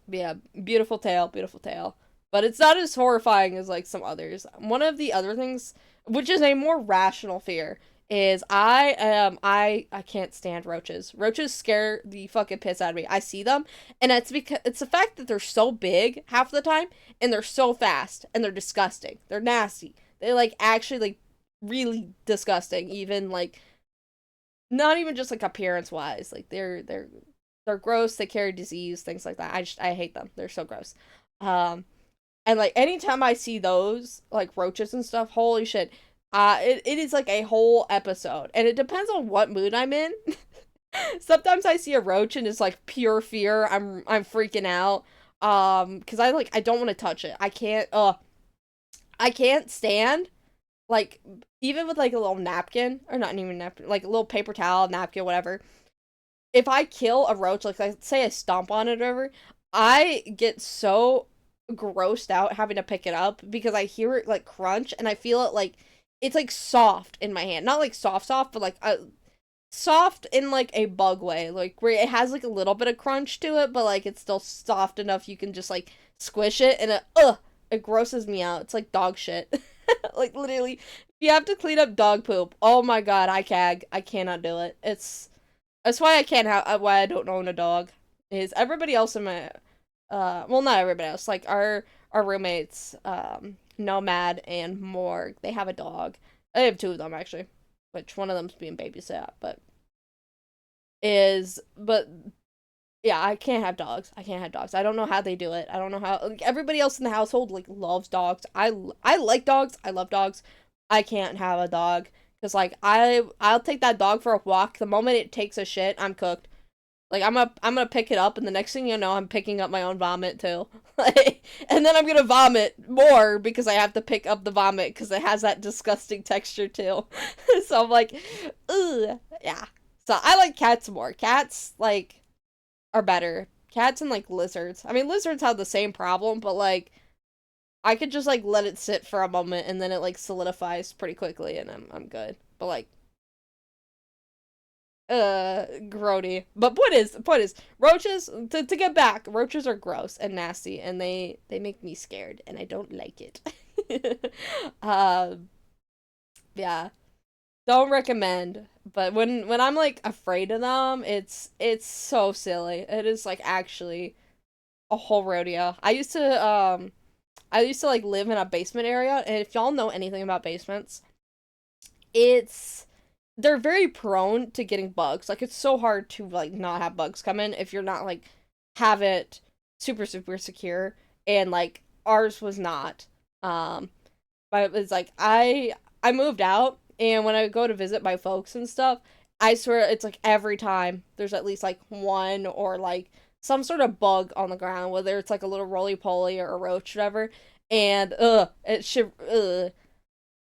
Speaker 1: Yeah, beautiful tale. But it's not as horrifying as, like, some others. One of the other things, which is a more rational fear, is I can't stand roaches. Roaches scare the fucking piss out of me. I see them, and it's because it's the fact that they're so big half the time, and they're so fast, and they're disgusting. They're nasty. They're, like, actually, like, really disgusting. Even, like, not even just, like, appearance-wise. Like, they're gross. They carry disease, things like that. I hate them. They're so gross. And, like, anytime I see those, like, roaches and stuff, holy shit, it is, like, a whole episode. And it depends on what mood I'm in. Sometimes I see a roach and it's, like, pure fear. I'm freaking out. Because I don't want to touch it. I can't stand, like, even with, like, a little napkin, or not even napkin, like, a little paper towel, napkin, whatever. If I kill a roach, like, say I stomp on it or whatever, I get so grossed out having to pick it up because I hear it, like, crunch, and I feel it, like, it's, like, soft in my hand. Not, like, soft, but, like, soft in, like, a bug way. Like, where it has, like, a little bit of crunch to it, but, like, it's still soft enough you can just, like, squish it, and it grosses me out. It's like dog shit. Like, literally, if you have to clean up dog poop, oh my god, I cannot do it. That's why why I don't own a dog. Is everybody else in my, well, not everybody else, like, our roommates, Nomad and Morg, they have a dog. I have two of them, actually, which one of them's being babysat, but yeah, I can't have dogs. I don't know how they do it. I don't know how, like, everybody else in the household, like, loves dogs. I like dogs. I love dogs. I can't have a dog. Because, like, I'll take that dog for a walk. The moment it takes a shit, I'm cooked. Like, I'm gonna pick it up, and the next thing you know, I'm picking up my own vomit, too. And then I'm gonna vomit more, because I have to pick up the vomit, because it has that disgusting texture, too. So I'm like, ugh, yeah. So I like cats more. Cats, like, are better. Cats and, like, lizards. I mean, lizards have the same problem, but, like, I could just, like, let it sit for a moment, and then it, like, solidifies pretty quickly, and I'm good. But, like, grody. But point is, roaches, to get back, roaches are gross and nasty, and they make me scared, and I don't like it. Yeah. Don't recommend. But when I'm, like, afraid of them, it's so silly. It is, like, actually a whole rodeo. I used to like live in a basement area, and if y'all know anything about basements, they're very prone to getting bugs. Like, it's so hard to like not have bugs come in if you're not like have it super super secure, and like ours was not. But it's like I moved out, and when I go to visit my folks and stuff, I swear it's like every time there's at least like one or like some sort of bug on the ground, whether it's like a little roly poly or a roach, whatever. And it should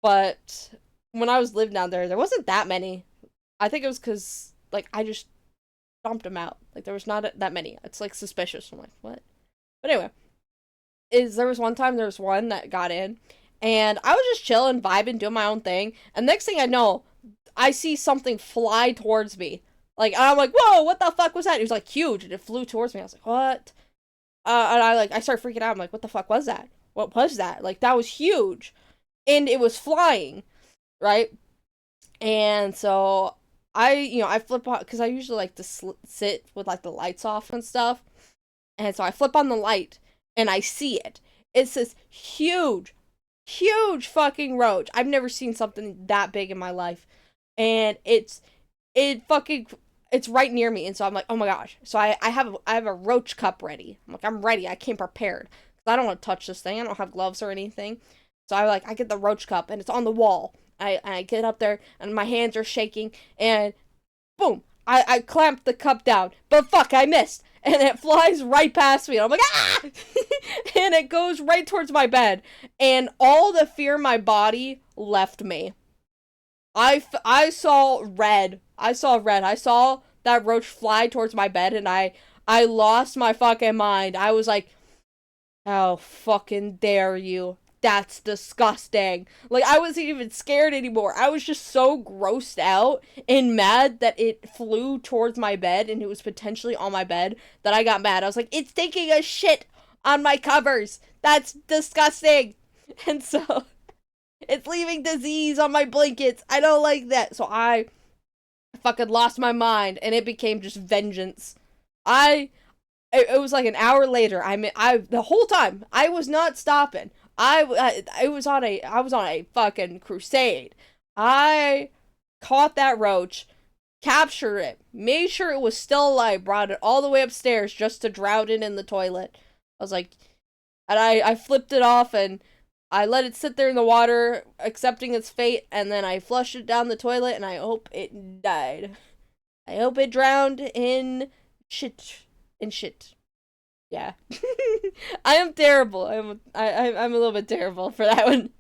Speaker 1: but when I was living down there wasn't that many. I think it was because like I just dumped them out. Like there was not that many. It's like suspicious. I'm like, what? But anyway, there was one that got in, and I was just chilling, vibing, doing my own thing, and next thing I know, I see something fly towards me. Like, and I'm like, whoa, what the fuck was that? It was like huge, and it flew towards me. I was like, what? And I started freaking out. I'm like, what the fuck was that? What was that? Like, that was huge, and it was flying, right? And so I flip on, because I usually like to sit with like the lights off and stuff, and so I flip on the light, and I see it. It's this huge, huge fucking roach. I've never seen something that big in my life, and it's right near me, and so I'm like, oh my gosh. So I have a roach cup ready. I'm like, I'm ready. I came prepared. I don't want to touch this thing. I don't have gloves or anything. So I get the roach cup, and it's on the wall. I get up there, and my hands are shaking, and boom, I clamp the cup down, but fuck, I missed, and it flies right past me, and I'm like, ah! And it goes right towards my bed, and all the fear in my body left me. I saw red. I saw red. I saw that roach fly towards my bed, and I lost my fucking mind. I was like, how fucking dare you? That's disgusting. Like, I wasn't even scared anymore. I was just so grossed out and mad that it flew towards my bed and it was potentially on my bed that I got mad. I was like, it's taking a shit on my covers. That's disgusting. And so, it's leaving disease on my blankets. I don't like that. So I fucking lost my mind, and it became just vengeance. It was like an hour later. The whole time I was not stopping. I was on a fucking crusade. I caught that roach, captured it, made sure it was still alive, brought it all the way upstairs just to drown it in the toilet. I was like, and I flipped it off, and I let it sit there in the water, accepting its fate, and then I flushed it down the toilet, and I hope it died. I hope it drowned in shit. Yeah. I am terrible. I'm a little bit terrible for that one.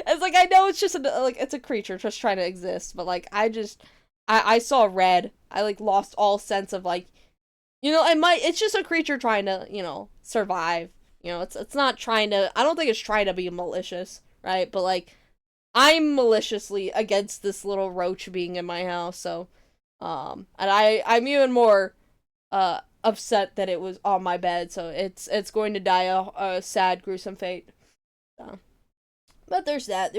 Speaker 1: It's like, I know it's just it's a creature just trying to exist, but like I saw red. I like lost all sense of like, it's just a creature trying to, survive. It's not trying to, I don't think it's trying to be malicious, right? But like, I'm maliciously against this little roach being in my house, so and I'm even more upset that it was on my bed, so it's going to die a sad, gruesome fate. So, but there's that.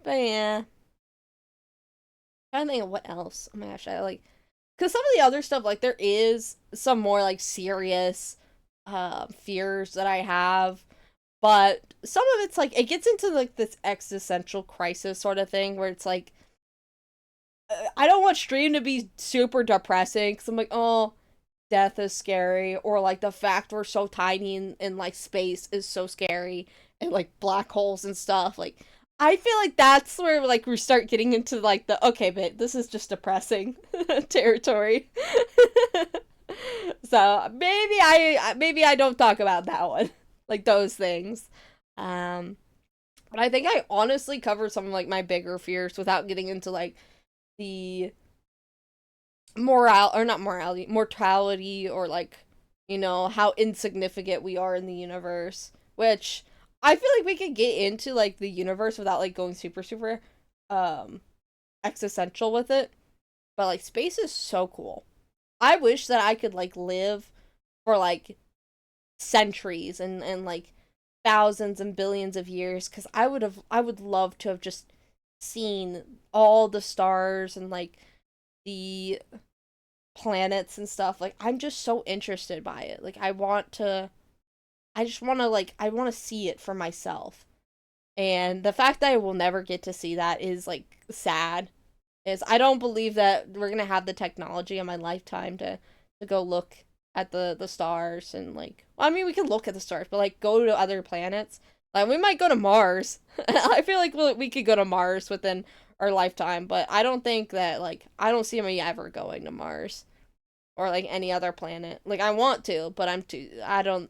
Speaker 1: But yeah, trying to think of what else. Oh my gosh, I like, because some of the other stuff, like there is some more like serious fears that I have, but some of it's like it gets into like this existential crisis sort of thing where it's like, I don't want stream to be super depressing, because I'm like, oh, death is scary, or like the fact we're so tiny in like space is so scary, and like black holes and stuff. Like, I feel like that's where like we start getting into like the, okay, but this is just depressing territory. So maybe I don't talk about that one, like those things. But I think I honestly covered some of like my bigger fears without getting into like the mortality, or like, how insignificant we are in the universe, which I feel like we could get into like the universe without like going super super existential with it. But like, space is so cool. I wish that I could like live for like centuries and like thousands and billions of years, because I would love to have just seen all the stars and like the planets and stuff, like, I'm just so interested by it. Like, I want to see it for myself. And the fact that I will never get to see that is, like, sad. Is I don't believe that we're gonna have the technology in my lifetime to go look at the stars and, like, well, I mean, we can look at the stars, but, like, go to other planets. Like, we might go to Mars. I feel like we could go to Mars within our lifetime, but I don't think that, like, I don't see me ever going to Mars or, like, any other planet. Like, I want to, but I don't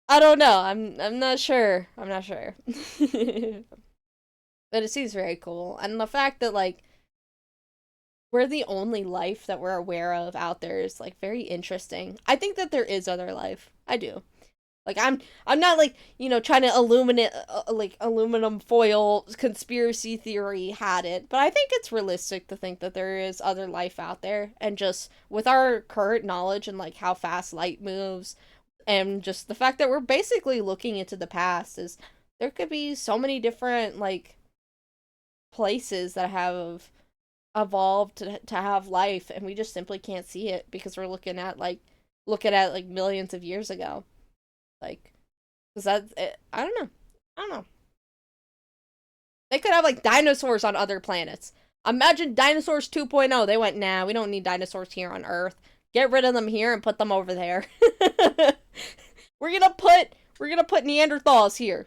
Speaker 1: know. I'm not sure. I'm not sure. But it seems very cool. And the fact that, like, we're the only life that we're aware of out there is, like, very interesting. I think that there is other life. I do. Like, I'm not, like, you know, trying to illuminate, like, aluminum foil conspiracy theory had it, but I think it's realistic to think that there is other life out there, and just with our current knowledge and, like, how fast light moves, and just the fact that we're basically looking into the past, is there could be so many different, like, places that have evolved to have life, and we just simply can't see it because we're looking at millions of years ago. Like, because that's it. I don't know. They could have, like, dinosaurs on other planets. Imagine dinosaurs 2.0. They went, nah, we don't need dinosaurs here on Earth. Get rid of them here and put them over there. we're gonna put Neanderthals here,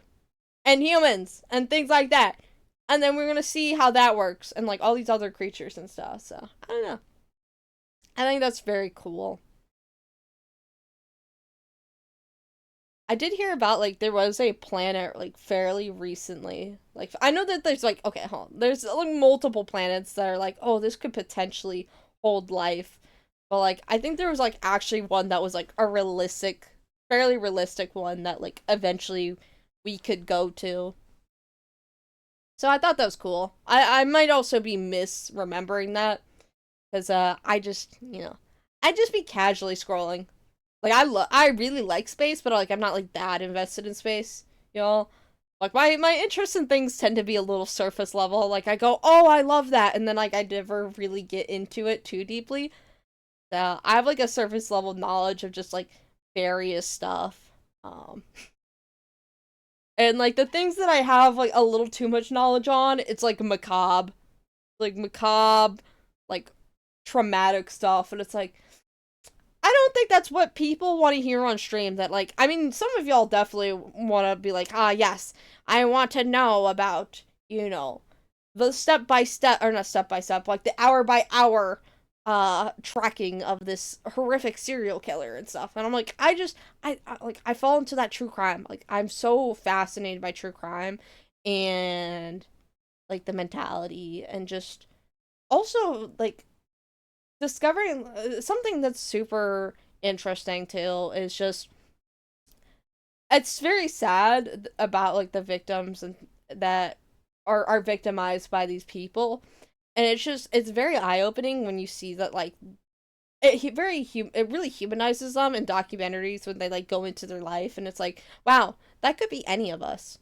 Speaker 1: and humans and things like that. And then we're gonna see how that works, and, like, all these other creatures and stuff. So, I don't know. I think that's very cool. I did hear about, like, there was a planet, like, fairly recently. Like, I know that there's, like, okay, hold on. There's, like, multiple planets that are, like, oh, this could potentially hold life. But, like, I think there was, like, actually one that was, like, fairly realistic one that, like, eventually we could go to. So I thought that was cool. I might also be misremembering that. Because, I just be casually scrolling. Like, I really like space, but, like, I'm not, like, that invested in space, you know? Like, my interests in things tend to be a little surface level. Like, I go, oh, I love that, and then, like, I never really get into it too deeply. So, I have, like, a surface level knowledge of just, like, various stuff. And, like, the things that I have, like, a little too much knowledge on, it's, like, macabre. Like, like, traumatic stuff, and it's, like, I don't think that's what people want to hear on stream. That, like, I mean, some of y'all definitely want to be like, yes, I want to know about, you know, the step-by-step, or not step-by-step, like, the hour-by-hour, tracking of this horrific serial killer and stuff. And I'm like, I fall into that true crime. Like, I'm so fascinated by true crime and, like, the mentality, and just also, like, discovering something that's super interesting too is just, it's very sad about, like, the victims and that are victimized by these people, and it's very eye-opening when you see that, like, it really humanizes them in documentaries when they, like, go into their life, and it's like, wow, that could be any of us.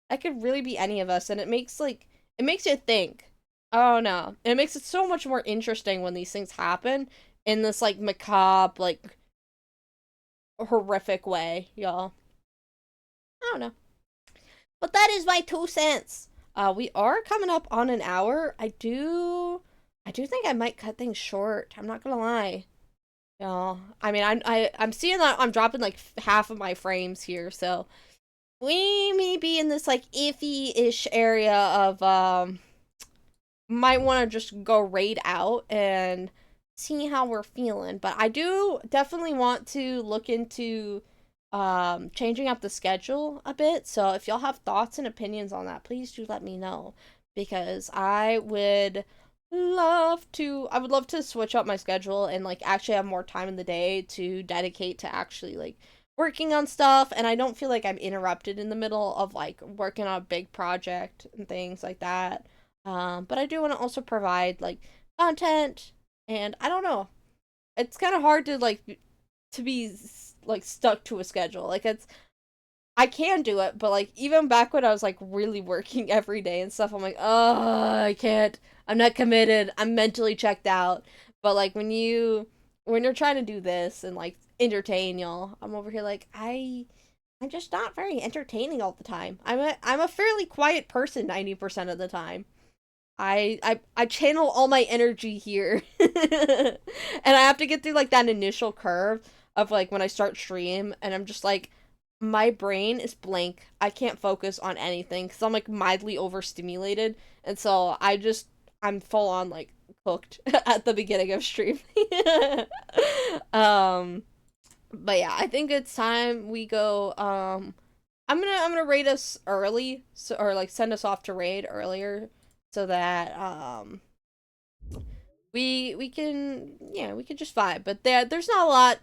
Speaker 1: That could really be any of us, and it makes you think. Oh no. It makes it so much more interesting when these things happen in this, like, macabre, like, horrific way, y'all. I don't know. But that is my 2 cents. We are coming up on an hour. I do think I might cut things short. I'm not gonna lie. Y'all. I mean, I'm seeing that I'm dropping, like, half of my frames here, so we may be in this, like, iffy-ish area of, might want to just go raid out and see how we're feeling. But I do definitely want to look into changing up the schedule a bit. So if y'all have thoughts and opinions on that, please do let me know, because I would love to switch up my schedule and, like, actually have more time in the day to dedicate to actually, like, working on stuff, and I don't feel like I'm interrupted in the middle of, like, working on a big project and things like that. But I do want to also provide, like, content, and I don't know. It's kind of hard to, like, to be, like, stuck to a schedule. Like, I can do it, but, like, even back when I was, like, really working every day and stuff, I'm like, oh, I can't. I'm not committed. I'm mentally checked out. But like when you're trying to do this and like entertain y'all, I'm over here like I'm just not very entertaining all the time. I'm a fairly quiet person 90% of the time. I channel all my energy here. And I have to get through like that initial curve of like when I start stream and I'm just like my brain is blank. I can't focus on anything cuz I'm like mildly overstimulated and so I'm full on like cooked at the beginning of stream. um but yeah, I think it's time we go I'm gonna raid us early, so, or like send us off to raid earlier so that we can, yeah, we can just vibe. But there's not a lot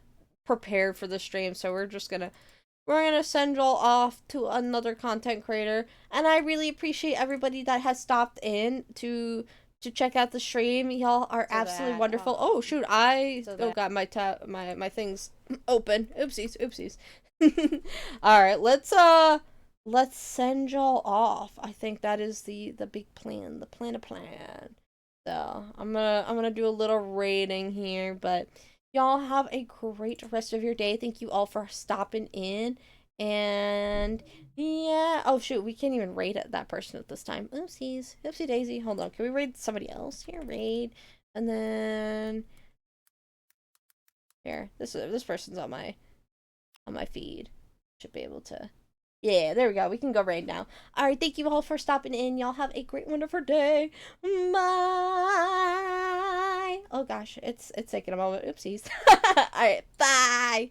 Speaker 1: prepared for the stream, so we're gonna send y'all off to another content creator. And I really appreciate everybody that has stopped in to check out the stream. Y'all are
Speaker 5: So
Speaker 1: absolutely
Speaker 5: that,
Speaker 1: wonderful. Oh shoot, I
Speaker 5: so
Speaker 1: oh
Speaker 5: that-
Speaker 1: got my things open. Oopsies. All right, let's send y'all off. I think that is the big plan, the plan. So I'm gonna do a little rating here, but y'all have a great rest of your day. Thank you all for stopping in, and yeah. Oh shoot, we can't even raid that person at this time. Oopsies, oopsie daisy. Hold on, can we raid somebody else here? Raid, and then here. This person's on my feed. Should be able to. Yeah, there we go. We can go raid now. Alright, thank you all for stopping in. Y'all have a great, wonderful day. Bye. Oh gosh, it's taking a moment. Oopsies. Alright, bye.